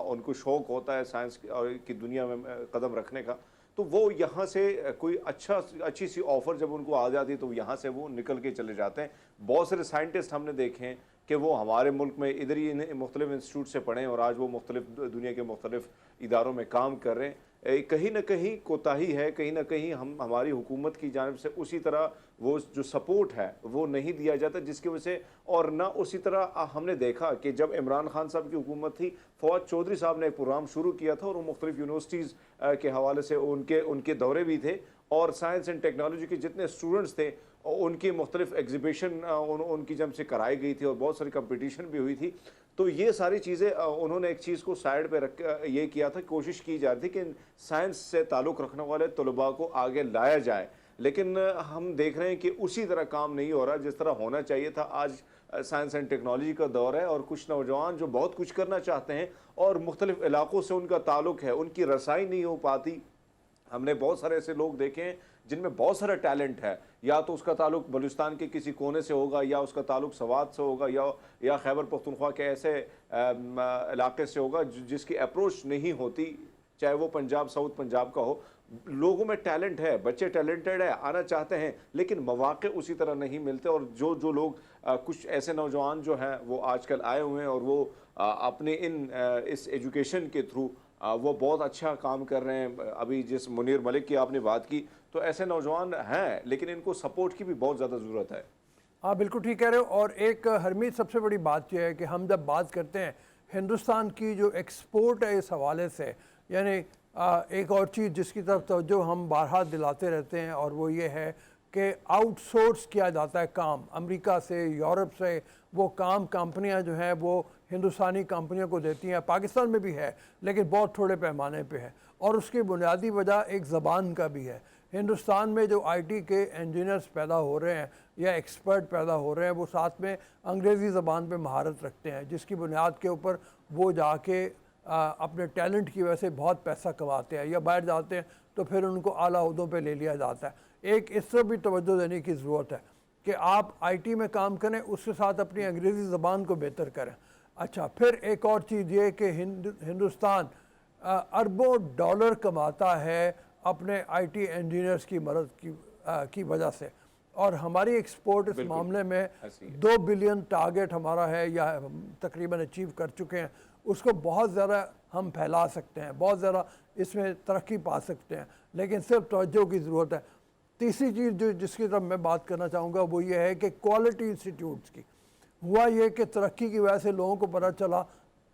उनको शौक़ होता है साइंस की दुनिया में कदम रखने का, तो वो यहाँ से कोई अच्छी सी ऑफ़र जब उनको आ जाती है तो यहाँ से वो निकल के चले जाते हैं। बहुत सारे साइंटिस्ट हमने देखे हैं कि वो हमारे मुल्क में इधर ही मुख्तलिफ इंस्टीट्यूट से पढ़े और आज वो मुख्तलिफ दुनिया के मुख्तलिफ इदारों में काम कर रहे हैं। कहीं ना कहीं कोताही है, कहीं ना कहीं हमारी हुकूमत की जानिब से उसी तरह वो जो सपोर्ट है वो नहीं दिया जाता, जिसकी वजह से, और ना उसी तरह हमने देखा कि जब इमरान खान साहब की हुकूमत थी, फवाद चौधरी साहब ने एक प्रोग्राम शुरू किया था और वो मुख्तलिफ यूनिवर्सिटीज़ के हवाले से उनके दौरे भी थे, और साइंस एंड टेक्नोलॉजी के जितने स्टूडेंट्स थे उनकी मुख्तलिफ एग्जीबिशन उनकी जब से कराई गई थी और बहुत सारी कंपटीशन भी हुई थी। तो ये सारी चीज़ें उन्होंने एक चीज़ को साइड पे रख ये किया था, कोशिश की जा रही थी कि साइंस से ताल्लुक़ रखने वाले तलबा को आगे लाया जाए, लेकिन हम देख रहे हैं कि उसी तरह काम नहीं हो रहा जिस तरह होना चाहिए था। आज साइंस एंड टेक्नोलॉजी का दौर है और कुछ नौजवान जो बहुत कुछ करना चाहते हैं और मुख्तलिफ इलाकों से उनका ताल्लुक है, उनकी रसाई नहीं हो पाती। हमने बहुत सारे ऐसे लोग देखे हैं जिनमें बहुत सारा टैलेंट है, या तो उसका ताल्लुक बलूचिस्तान के किसी कोने से होगा, या उसका ताल्लुक सवात से होगा, या खैबर पख्तूनख्वा के ऐसे इलाके से होगा जिसकी अप्रोच नहीं होती, चाहे वो पंजाब साउथ पंजाब का हो। लोगों में टैलेंट है, बच्चे टैलेंटेड है, आना चाहते हैं, लेकिन मौके उसी तरह नहीं मिलते। और जो लोग कुछ ऐसे नौजवान जो हैं वो आजकल आए हुए हैं और वो अपने इस एजुकेशन के थ्रू वो बहुत अच्छा काम कर रहे हैं। अभी जिस मुनीर मलिक की आपने बात की, तो ऐसे नौजवान हैं, लेकिन इनको सपोर्ट की भी बहुत ज़्यादा ज़रूरत है। हाँ बिल्कुल ठीक कह रहे हो। और एक हरमीत सबसे बड़ी बात यह है कि हम जब बात करते हैं हिंदुस्तान की जो एक्सपोर्ट है इस हवाले से, यानी एक और चीज़ जिसकी तरफ तवज्जो हम बारहा दिलाते रहते हैं और वो ये है कि आउटसोर्स किया जाता है काम अमेरिका से, यूरोप से। वो काम कंपनियां जो हैं वो हिंदुस्तानी कंपनियों को देती हैं। पाकिस्तान में भी है लेकिन बहुत थोड़े पैमाने पे है, और उसकी बुनियादी वजह एक ज़बान का भी है। हिंदुस्तान में जो आईटी के इंजीनियर्स पैदा हो रहे हैं या एक्सपर्ट पैदा हो रहे हैं, वो साथ में अंग्रेज़ी ज़बान पे महारत रखते हैं, जिसकी बुनियाद के ऊपर वो जाके अपने टैलेंट की वजह से बहुत पैसा कमाते हैं, या बाहर जाते हैं तो फिर उनको आला ओहदों पे ले लिया जाता है। एक इस तरफ भी तवज्जो देने की ज़रूरत है कि आप आईटी में काम करें, उसके साथ अपनी अंग्रेज़ी ज़बान को बेहतर करें। अच्छा, फिर एक और चीज़ ये कि हिंदुस्तान अरबों डॉलर कमाता है अपने आईटी इंजीनियर्स की मदद की वजह से, और हमारी एक्सपोर्ट इस मामले में 2 बिलियन टारगेट हमारा है या तकरीबन अचीव कर चुके हैं। उसको बहुत ज़्यादा हम फैला सकते हैं, बहुत ज़्यादा इसमें तरक्की पा सकते हैं, लेकिन सिर्फ तवज्जो की ज़रूरत है। तीसरी चीज़ जो जिसकी तरफ मैं बात करना चाहूँगा वो ये है कि क्वालिटी इंस्टीट्यूट्स की हुआ ये कि तरक्की की वजह से लोगों को पता चला,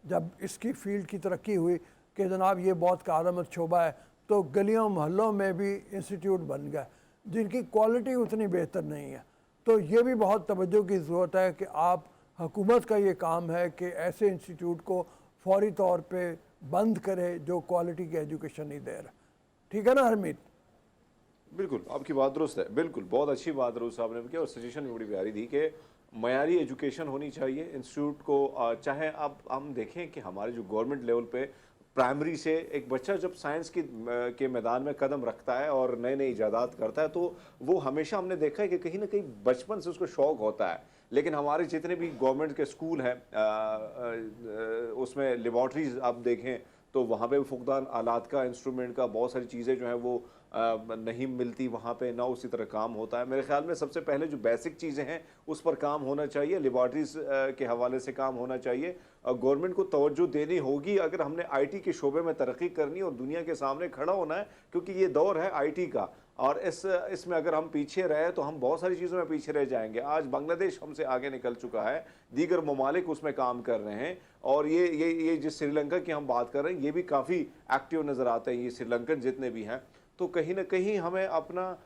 जब इसकी फील्ड की तरक्की हुई कि जनाब ये बहुत कारआमद शोबा है, तो गलियों मोहल्लों में भी इंस्टीट्यूट बन गए जिनकी क्वालिटी उतनी बेहतर नहीं है। तो ये भी बहुत तवज्जो की ज़रूरत है कि आप, हुकूमत का ये काम है कि ऐसे इंस्टीट्यूट को फौरी तौर पे बंद करे जो क्वालिटी की एजुकेशन नहीं दे रहा। ठीक है ना हरमीत? बिल्कुल, आपकी बात दुरुस्त है। बिल्कुल, बहुत अच्छी बात रऊस साहब ने की, और सजेशन भी बड़ी प्यारी थी कि मयारी एजुकेशन होनी चाहिए इंस्टीट्यूट को। चाहे अब हम देखें कि हमारे जो गवर्नमेंट लेवल पे प्राइमरी से एक बच्चा जब साइंस के मैदान में कदम रखता है और नए नए ईजादात करता है, तो वो हमेशा हमने देखा है कि कहीं ना कहीं बचपन से उसको शौक होता है। लेकिन हमारे जितने भी गवर्नमेंट के स्कूल हैं उसमें लेबॉर्ट्रीज आप देखें तो वहाँ पे फुकदान आलात का, इंस्ट्रूमेंट का, बहुत सारी चीज़ें जो हैं वो नहीं मिलती वहाँ पे, ना उसी तरह काम होता है। मेरे ख्याल में सबसे पहले जो बेसिक चीज़ें हैं उस पर काम होना चाहिए, लेबॉर्ट्रीज़ के हवाले से काम होना चाहिए। गवर्नमेंट को तवज्जो देनी होगी अगर हमने आईटी के शोबे में तरक्की करनी और दुनिया के सामने खड़ा होना है, क्योंकि ये दौर है आईटी का। और इसमें अगर हम पीछे रहे तो हम बहुत सारी चीज़ों में पीछे रह जाएंगे। आज बांग्लादेश हमसे आगे निकल चुका है, दीगर ममालिक उसमें काम कर रहे हैं, और ये जिस श्रीलंका की हम बात कर रहे हैं ये भी काफ़ी एक्टिव नज़र आते हैं, ये श्रीलंकन जितने भी हैं। तो कहीं ना कहीं हमें अपना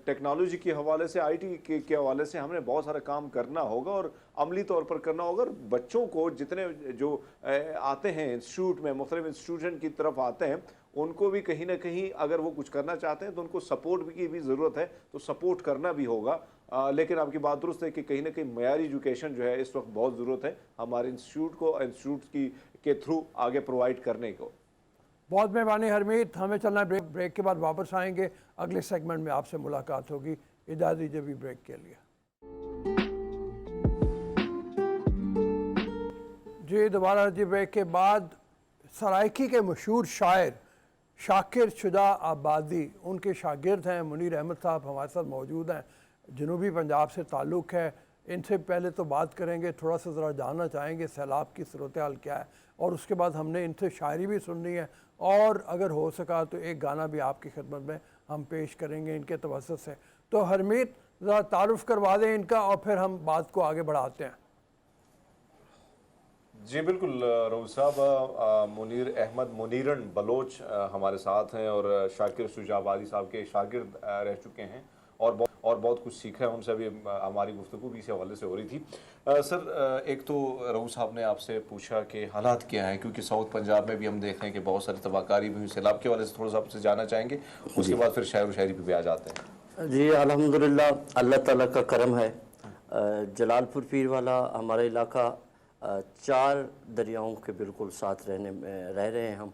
टेक्नोलॉजी के हवाले से, आईटी के हवाले से हमने बहुत सारा काम करना होगा और अमली तौर पर करना होगा। और बच्चों को जितने जो आते हैं इंस्टीट्यूट में, मुख्तलिफ इंस्टीट्यूशन की तरफ आते हैं, उनको भी कहीं ना कहीं अगर वो कुछ करना चाहते हैं तो उनको सपोर्ट की भी ज़रूरत है, तो सपोर्ट करना भी होगा। लेकिन आपकी बात दुरुस्त है कि कहीं ना कहीं मयारी एजुकेशन जो है इस वक्त बहुत ज़रूरत है हमारे इंस्टीट्यूट को, इंस्टीट्यूट के थ्रू आगे प्रोवाइड करने को। बहुत मेहरबानी हरमीत, हमें चलना है ब्रेक के बाद वापस आएंगे, अगले सेगमेंट में आपसे मुलाकात होगी। इजाज़त दीजिए भी ब्रेक के लिए। जी दोबारा जी ब्रेक के बाद सराइकी के मशहूर शायर शाकिर शुजा आबादी, उनके शागिर्द हैं मुनीर अहमद साहब हमारे साथ मौजूद हैं, जनूबी पंजाब से ताल्लुक़ है। इनसे पहले तो बात करेंगे, थोड़ा सा ज़रा जानना चाहेंगे सैलाब की सूरत हाल क्या है, और उसके बाद हमने इनसे शायरी भी सुननी है, और अगर हो सका तो एक गाना भी आपकी खिदमत में हम पेश करेंगे इनके तवज्जुह से। तो हरमीत ज़रा तारुफ़ करवा दें इनका और फिर हम बात को आगे बढ़ाते हैं। जी बिल्कुल रऊस साहब, मुनीर अहमद मुनीरन बलोच हमारे साथ हैं और शाकिर शुजा आबादी साहब के शागिर्द रह चुके हैं, और बहुत कुछ सीखा है उनसे। अभी हमारी गुफ्तगू भी इसी हवाले से हो रही थी। सर, एक तो रऊस साहब ने आपसे पूछा कि हालात क्या हैं, क्योंकि साउथ पंजाब में भी हम देख रहे हैं कि बहुत सारी तबाहकारी भी हुई, सैलाब के हवाले से थोड़ा सा आपसे जानना चाहेंगे, उसके बाद फिर शायर व शायरी पे भी आ जाते हैं। जी अल्हम्दुलिल्लाह, अल्लाह ताला का करम है। जलालपुर पीर वाला हमारा इलाका 4 दरियाओं के बिल्कुल साथ रह रहे हैं हम।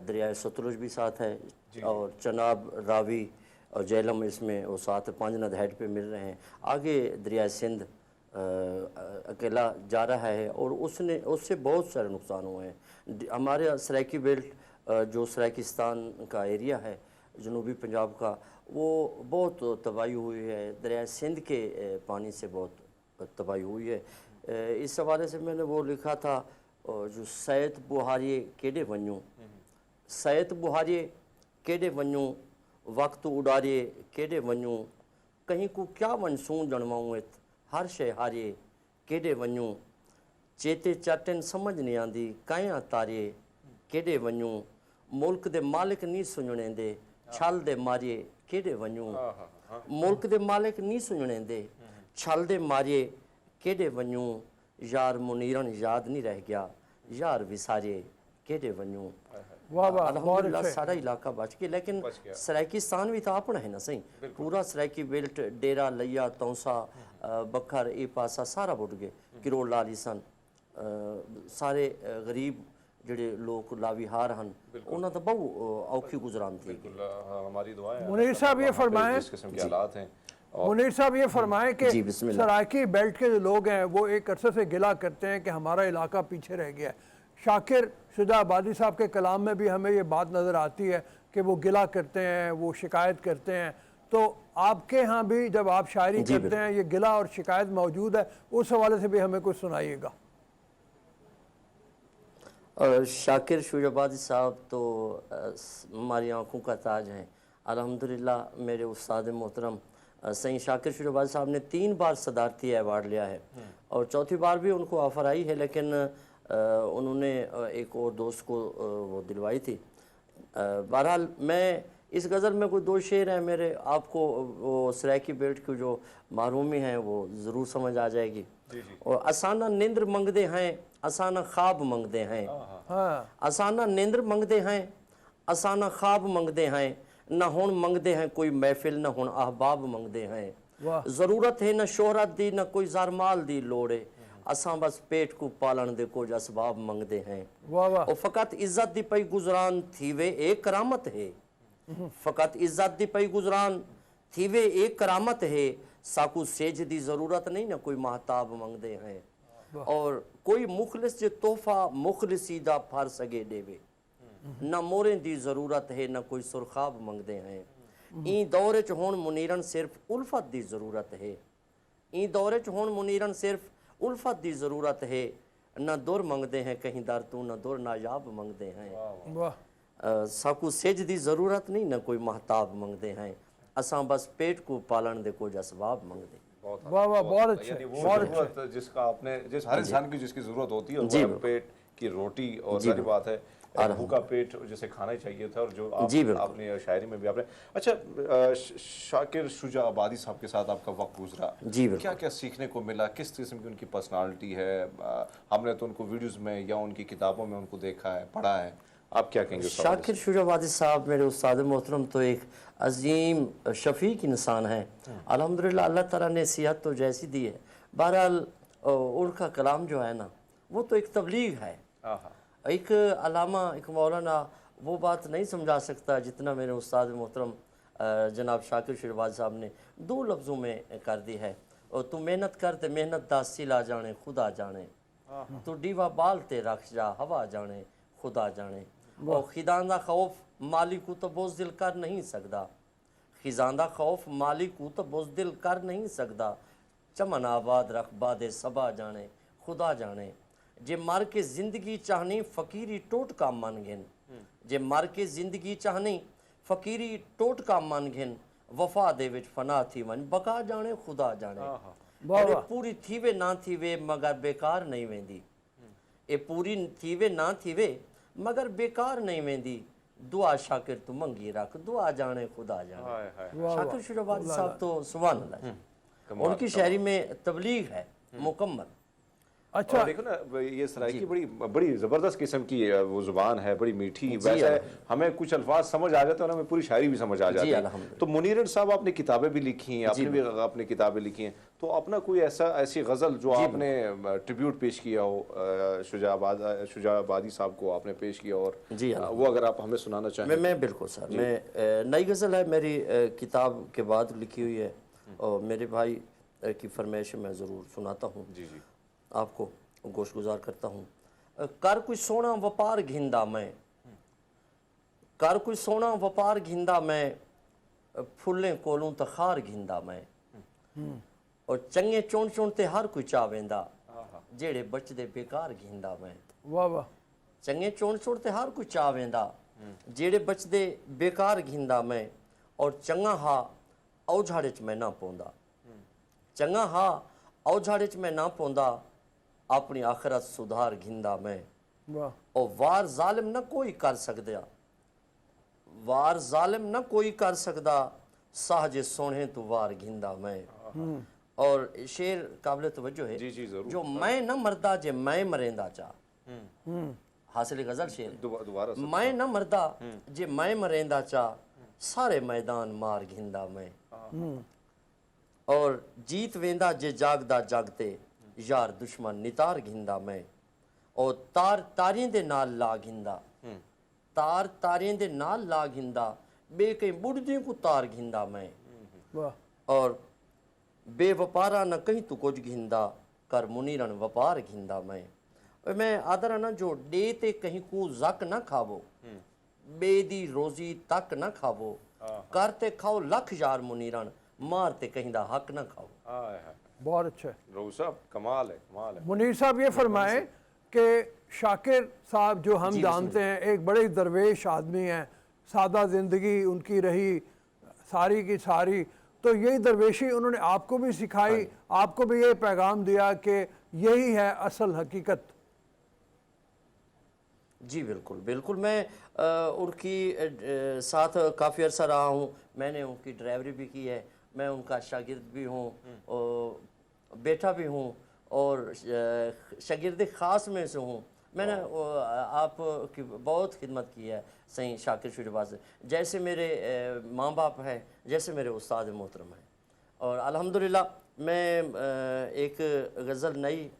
दरिया सतलुज भी साथ है और चनाब, रावी और झेलम इसमें वो साथ 5 नद हेड पे मिल रहे हैं। आगे दरिया सिंध अकेला जा रहा है और उससे बहुत सारे नुकसान हुए हैं। हमारे सराइकी बेल्ट जो सराइकिस्तान का एरिया है जनूबी पंजाब का, वो बहुत तबाही हुई है। दरिया सिंध के पानी से बहुत तबाही हुई है। इस हवाले से मैंने वो लिखा था जो सैयद बुहारिए केडे वञूं, सैयद बुहारिए केडे वञूं, वक्त उडारिए केडे वञूं, कहीं को क्या मनसूं जणवाऊं, हर शे हारिए केडे वञूं, चेते चाटन समझ नहीं आंदी काया तारिए केडे वञूं, मुल्क दे मालिक नहीं सुणेंदे छल दे मारिए केडे वञूं, मुल्क दे मालिक नहीं सुणेंदे छल दे मारिए केडे वञूं, यार मुनीरन याद नहीं रह गया यार विसारिए केडे वञूं। वाह वाह, बहुत अल्हम्दुलिल्लाह अच्छे। सारा इलाका बच गया, लेकिन सराइकिस्तान भी तो अपना है ना सही। पूरा सराइकी बेल्ट, डेरा लिया, तौसा, बखर, ये पासा सारा बुट गए। किरोड़ लाली सन सारे गरीब ਜਿਹੜੇ लोग लाविहार हैं उन्होंने तो बहु औखी गुजरान थी। हमारी दुआएं मुनीर साहब ये फरमाएं, जिस किस्म के हालात हैं। मुनीर साहब ये फरमाएं कि जी, बिस्मिल्लाह। सराइकी बेल्ट के जो लोग हैं वो एक अरसे से गिला करते हैं कि हमारा इलाका पीछे रह गया है। शाकिर शुजा आबादी साहब के कलाम में भी हमें ये बात नज़र आती है कि वो गिला करते हैं, वो शिकायत करते हैं। तो आपके यहाँ भी जब आप शायरी करते हैं ये गिला और शिकायत मौजूद है, उस हवाले से भी हमें कुछ सुनाइएगा। और शाकिर शुजाबादी साहब तो हमारी आंखों का ताज हैं। अल्हम्दुलिल्लाह मेरे उस्ताद मोहतरम सही शाकिर शुजाबादी साहब ने 3 बार सदारती अवार्ड लिया है और चौथी बार भी उनको ऑफ़र आई है, लेकिन उन्होंने एक और दोस्त को वो दिलवाई थी। बहरहाल मैं इस गज़ल में कोई 2 शेर हैं मेरे, आपको वो सराइकी बेल्ट की जो महरूमी हैं वो ज़रूर समझ आ जाएगी। और असाना नींद्र मंगदे हैं, असाना ख्वाब मंगदे हैं, असाना नींद्र मंगदे हैं, असाना ख्वाब मंगदे हैं, न हुण मंगदे हैं कोई महफिल, न हुण अहबाब मंगदे हैं। ज़रूरत है न शोहरत दी, न कोई ज़ारमाल दी लोड़े, असां बस पेट को पालन दे कुछ असबाब मंगदे हैं। और फ़कत इज्जत दी पई गुजरान थीवे एक करामत है, फ़कत इज्जत दी पई गुजरान थीवे एक करामत है, साकू सेज दी ज़रूरत नहीं न कोई महताब मंगदे हैं। और कोई मुखलिस जे तोहफ़ा मुखलिसी दा फर सगे देवे, न मोरे दी ज़रूरत है न कोई सुरखाब मंगदे हैं। ई दौरे च हुण मुनीरन सिर्फ उल्फत दी ज़रूरत है, ई दौरे च हुण मुनीरन सिर्फ उल्फत दी ज़रूरत है, न दुर मंगदे हैं कहीं दर तू, न दुर नायाब मंगदे हैं। साकू सेज दी ज़रूरत नहीं न कोई महताब मंगदे हैं, असां बस पेट को पालन दे कुछ असबाब मंगदे। वाह वाह, बहुत अच्छे, यानी वो बहुत ज़रूरत अच्छे। जिसका आपने जिस हर इंसान की जिसकी ज़रूरत होती है, और वो है पेट की रोटी। और जाहिर बात है भूखा पेट जिसे खाना ही चाहिए था, और जो आपने शायरी में भी आपने। अच्छा, शाकिर शुजा आबादी साहब के साथ आपका वक्त गुजरा, क्या क्या सीखने को मिला, किस किस्म की उनकी पर्सनालिटी है? हमने तो उनको वीडियोस में या उनकी किताबों में उनको देखा है, पढ़ा है, आप क्या कहेंगे? शाकिर शुजाबादी साहब मेरे उस्ताद मोहतरम तो एक अजीम शफीक इंसान है। अल्हम्दुलिल्लाह अल्लाह ताला ने सिहत तो जैसी दी है। बहरहाल उनका कलाम जो है ना वो तो एक तबलीग है। एक अलामा, एक मौलाना वो बात नहीं समझा सकता जितना मेरे उस्ताद मोहतरम जनाब शाकिर शुजाबादी साहब ने 2 लफ्ज़ों में कर दी है। और तू मेहनत कर ते मेहनत दा सिला जाने खुदा जाने, तू डीवा बाल ते रख जा हवा जाने खुदा जाने। और खिदांदा खौफ मालिक को तो बोझदिल कर नहीं सकता, खिजांदा खौफ मालिक को तो बोझदिल कर नहीं सकता, चमन आबाद रख बादे सबा जाने खुदा जाने। जे मर के जिंदगी चाहनी फकीरी टोट का मन घिन, जे मर के जिंदगी चाहनी फकीरी टोट का मन घिन, वफा दे विच फना थी वन बका जाने खुदा जाने। पूरी थीवे ना थीवे मगर बेकार नहीं वेंदी, ए पूरी थीवे ना थीवे मगर बेकार नहीं वेंदी, दुआ शाकिर तू मंगी रख दुआ जाने खुदा जाने। शाकिर शुजाबादी साहब तो सुभान अल्लाह, उनकी शायरी में तबलीग है मुकम्मल। अच्छा। और देखो ना ये सराइकी बड़ी बड़ी जबरदस्त किस्म की वो जुबान है, बड़ी मीठी। वैसे हमें कुछ अल्फाज समझ आ जाते हैं और हमें पूरी शायरी भी समझ आ जाती है। अल्हम्दुलिल्लाह। तो मुनीर साहब आपने किताबें भी लिखी हैं, आपने भी अपनी किताबें लिखी हैं, तो अपना कोई ऐसी गज़ल जो आपने ट्रिब्यूट पेश किया हो शुजाबादी साहब को आपने पेश किया, और वो अगर आप हमें सुनाना चाहें। मैं बिल्कुल सर, मैं नई गज़ल है मेरी, किताब के बाद लिखी हुई है, और मेरे भाई की फरमाइश मैं ज़रूर सुनाता हूँ। जी जी, आपको गोश गुजार करता हूँ। कर कोई सोना व्यापार घिंदा मैं, कर कोई सोना व्यापार घिंदा मैं, फुल्लें कोलों तखार घिंदा मैं, और चंगे चुन चुन ते हर कोई चावेंदा, जेड़े बचदे बेकार घिंदा मैं। वाह वाह। चंगे चुन चुन ते हर कोई चावेंदा, जेड़े बचदे बेकार घिंदा मैं, और चंगा हा औझाड़े च मैं ना पौंदा, चंगा हा औझाड़े च मैं ना पौंदा, अपनी आखरत सुधार घिंदा मैं। वाह। और वार जालिम न कोई कर सकदा, वार जालिम न कोई कर सकदा, साहजे सोने तो वार घिंदा मैं। और शेर काबिल तवज्जो है। जी जी जरूर। जो मैं न मरदा जे मैं मरेंदा चा, हासिल गजल शेर। दोबारा से। मैं न मरदा जे मैं मरेंदा चा, सारे मैदान मार घिंदा मैं। और जीत वेंदा जे जागदा जागते, यार दुश्मन नितार घिंदा मैं। और तार तारें दे नाल ला घिंदा, तार तारें दे नाल ला घिंदा, बे कई बुढ़दे को तार घिंदा मैं। वाह। और बेवपारा न कहीं तू कुछ घिंदा, कर मुनीरन वपार घिंदा मैं। और मैं आदर ना जो डे ते कहीं को जक न खावो, बे दी रोजी तक न खावो, करते खाओ लख यार मुनीरन, मारते कहीं दा हक न खाओ। बहुत अच्छा है रऊफ साहब, कमाल है, कमाल है। मुनीर साहब, ये फरमाएं कि शाकिर साहब जो हम जानते हैं एक बड़े दरवेश आदमी हैं, सादा ज़िंदगी उनकी रही सारी की सारी, तो यही दरवेशी उन्होंने आपको भी सिखाई, आपको भी ये पैगाम दिया कि यही है असल हकीकत। जी बिल्कुल बिल्कुल। मैं उनकी साथ काफ़ी अर्सा रहा हूँ, मैंने उनकी ड्राइवरी भी की है, मैं उनका शागिर्द भी हूँ और बेटा भी हूँ, और शागिर्द ख़ास में से हूँ। मैंने आप की बहुत खिदमत की है सही शाकिर शुजाबाद से, जैसे मेरे माँ बाप हैं, जैसे मेरे उस्ताद मोहतरम हैं। और अल्हम्दुलिल्लाह मैं एक गज़ल नई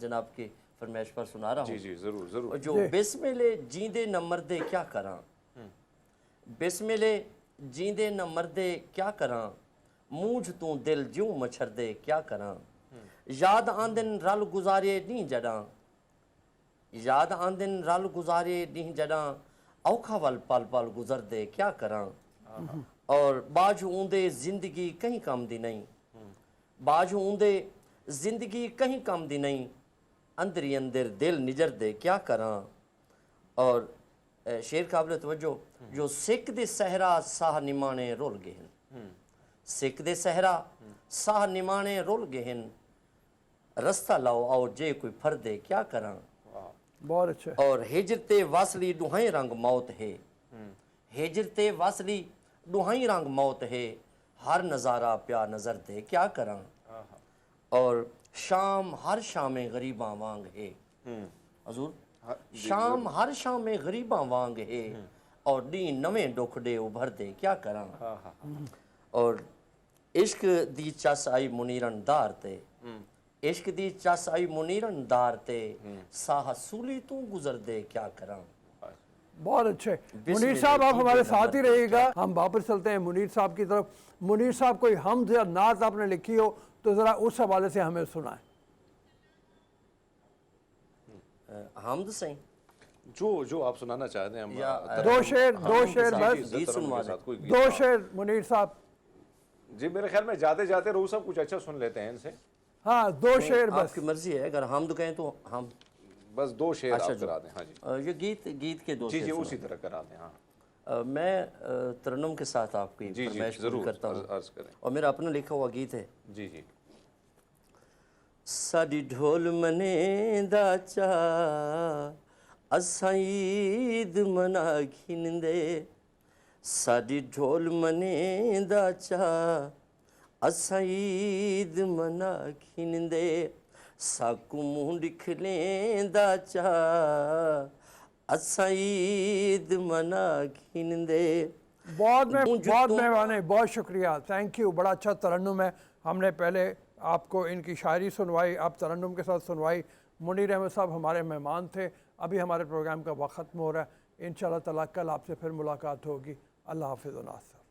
जनाब की फरमाइश पर सुना रहा हूँ। जी जी जरूर जरूर। जो बिस्मिले जींदे न मर्दे क्या करा, बिस्मिले जींदे न मर्दे क्या करा, मूझ तू दिल ज्यों मछरदे क्या करा, याद आंदिन रल गुजारे नी जड़ा, याद आंदिन रल गुजारे नी जड़ा, औखा वल पल पल गुजरदे क्या करा। और बाजू ऊंदे जिंदगी कहीं कम दी नहीं, बाजू ऊंदे जिंदगी कहीं कम दी नहीं, अंदर ही अंदर दिल निजर दे क्या करा। और शेर काबिल तवज्जो, जो सिख दे सहरा साह निमाने रुल गए हैं, सिख दे सहरा साह निमाने रुल गए हैं, रास्ता लाओ आओ जे कोई फर्दे क्या करा। बहुत अच्छा है। और हिजरते वासली दुहाई रंग मौत है, हिजरते वासली दुहाई रंग मौत है, हर नज़ारा प्या नजर दे क्या करा। और शाम हर शाम गरीबा वांग है, हजूर शाम हर शाम गरीबा वांग है, और डी नवे दुख दे उभर दे क्या करा। और इश्क दी चस आई मुनीरन दार ते, इश्क दी चस आई मुनीरन दार ते, साह सूली तू गुजर दे क्या करा। बहुत अच्छे मुनीर साहब, आप हमारे साथ ही रहिएगा, हम वापस चलते हैं मुनीर साहब की तरफ। मुनीर साहब, कोई हमद या नात आपने लिखी हो तो ज़रा उस हवाले से हमें सुनाएं। हमद सही जो जो आप सुनाना चाहते हैं हम दो शेर बस, गीत सुनवा दें। दो शेर मुनीर साहब। जी मेरे ख्याल में जाते जाते रऊफ साहब कुछ अच्छा सुन लेते हैं इनसे। हाँ, दो शेर बस। आपकी मर्जी है, अगर हमद कहें तो हम बस दो शेर अच्छा आप करा दें। हाँ जी ये गीत के दो जी शेर जी, सुना उसी तरह करा दें। हाँ दें। मैं तरन्नुम के साथ आपकी जी जी फरमाइश पूरी जरूर, करता हूँ, अर्ज करें। और मेरा अपना लिखा हुआ गीत है। जी जी। साडी ढोल मने दा चा, असां ईद मना खिंदे, साडी ढोल मने दा चा, असां ईद मना खिंदे, साकू मुंह दिखलेंदा चा असा ईद मना खिंदे। बहुत मुझको- मेहरबानी, बहुत शुक्रिया, थैंक यू। बड़ा अच्छा तरन्नुम है। हमने पहले आपको इनकी शायरी सुनवाई, आप तरन्नुम के साथ सुनवाई। मुनीर अहमद साहब हमारे मेहमान थे। अभी हमारे प्रोग्राम का वक्त ख़त्म हो रहा है। इंशाअल्लाह ताला कल आपसे फिर मुलाकात होगी। अल्लाह हाफ़िज़।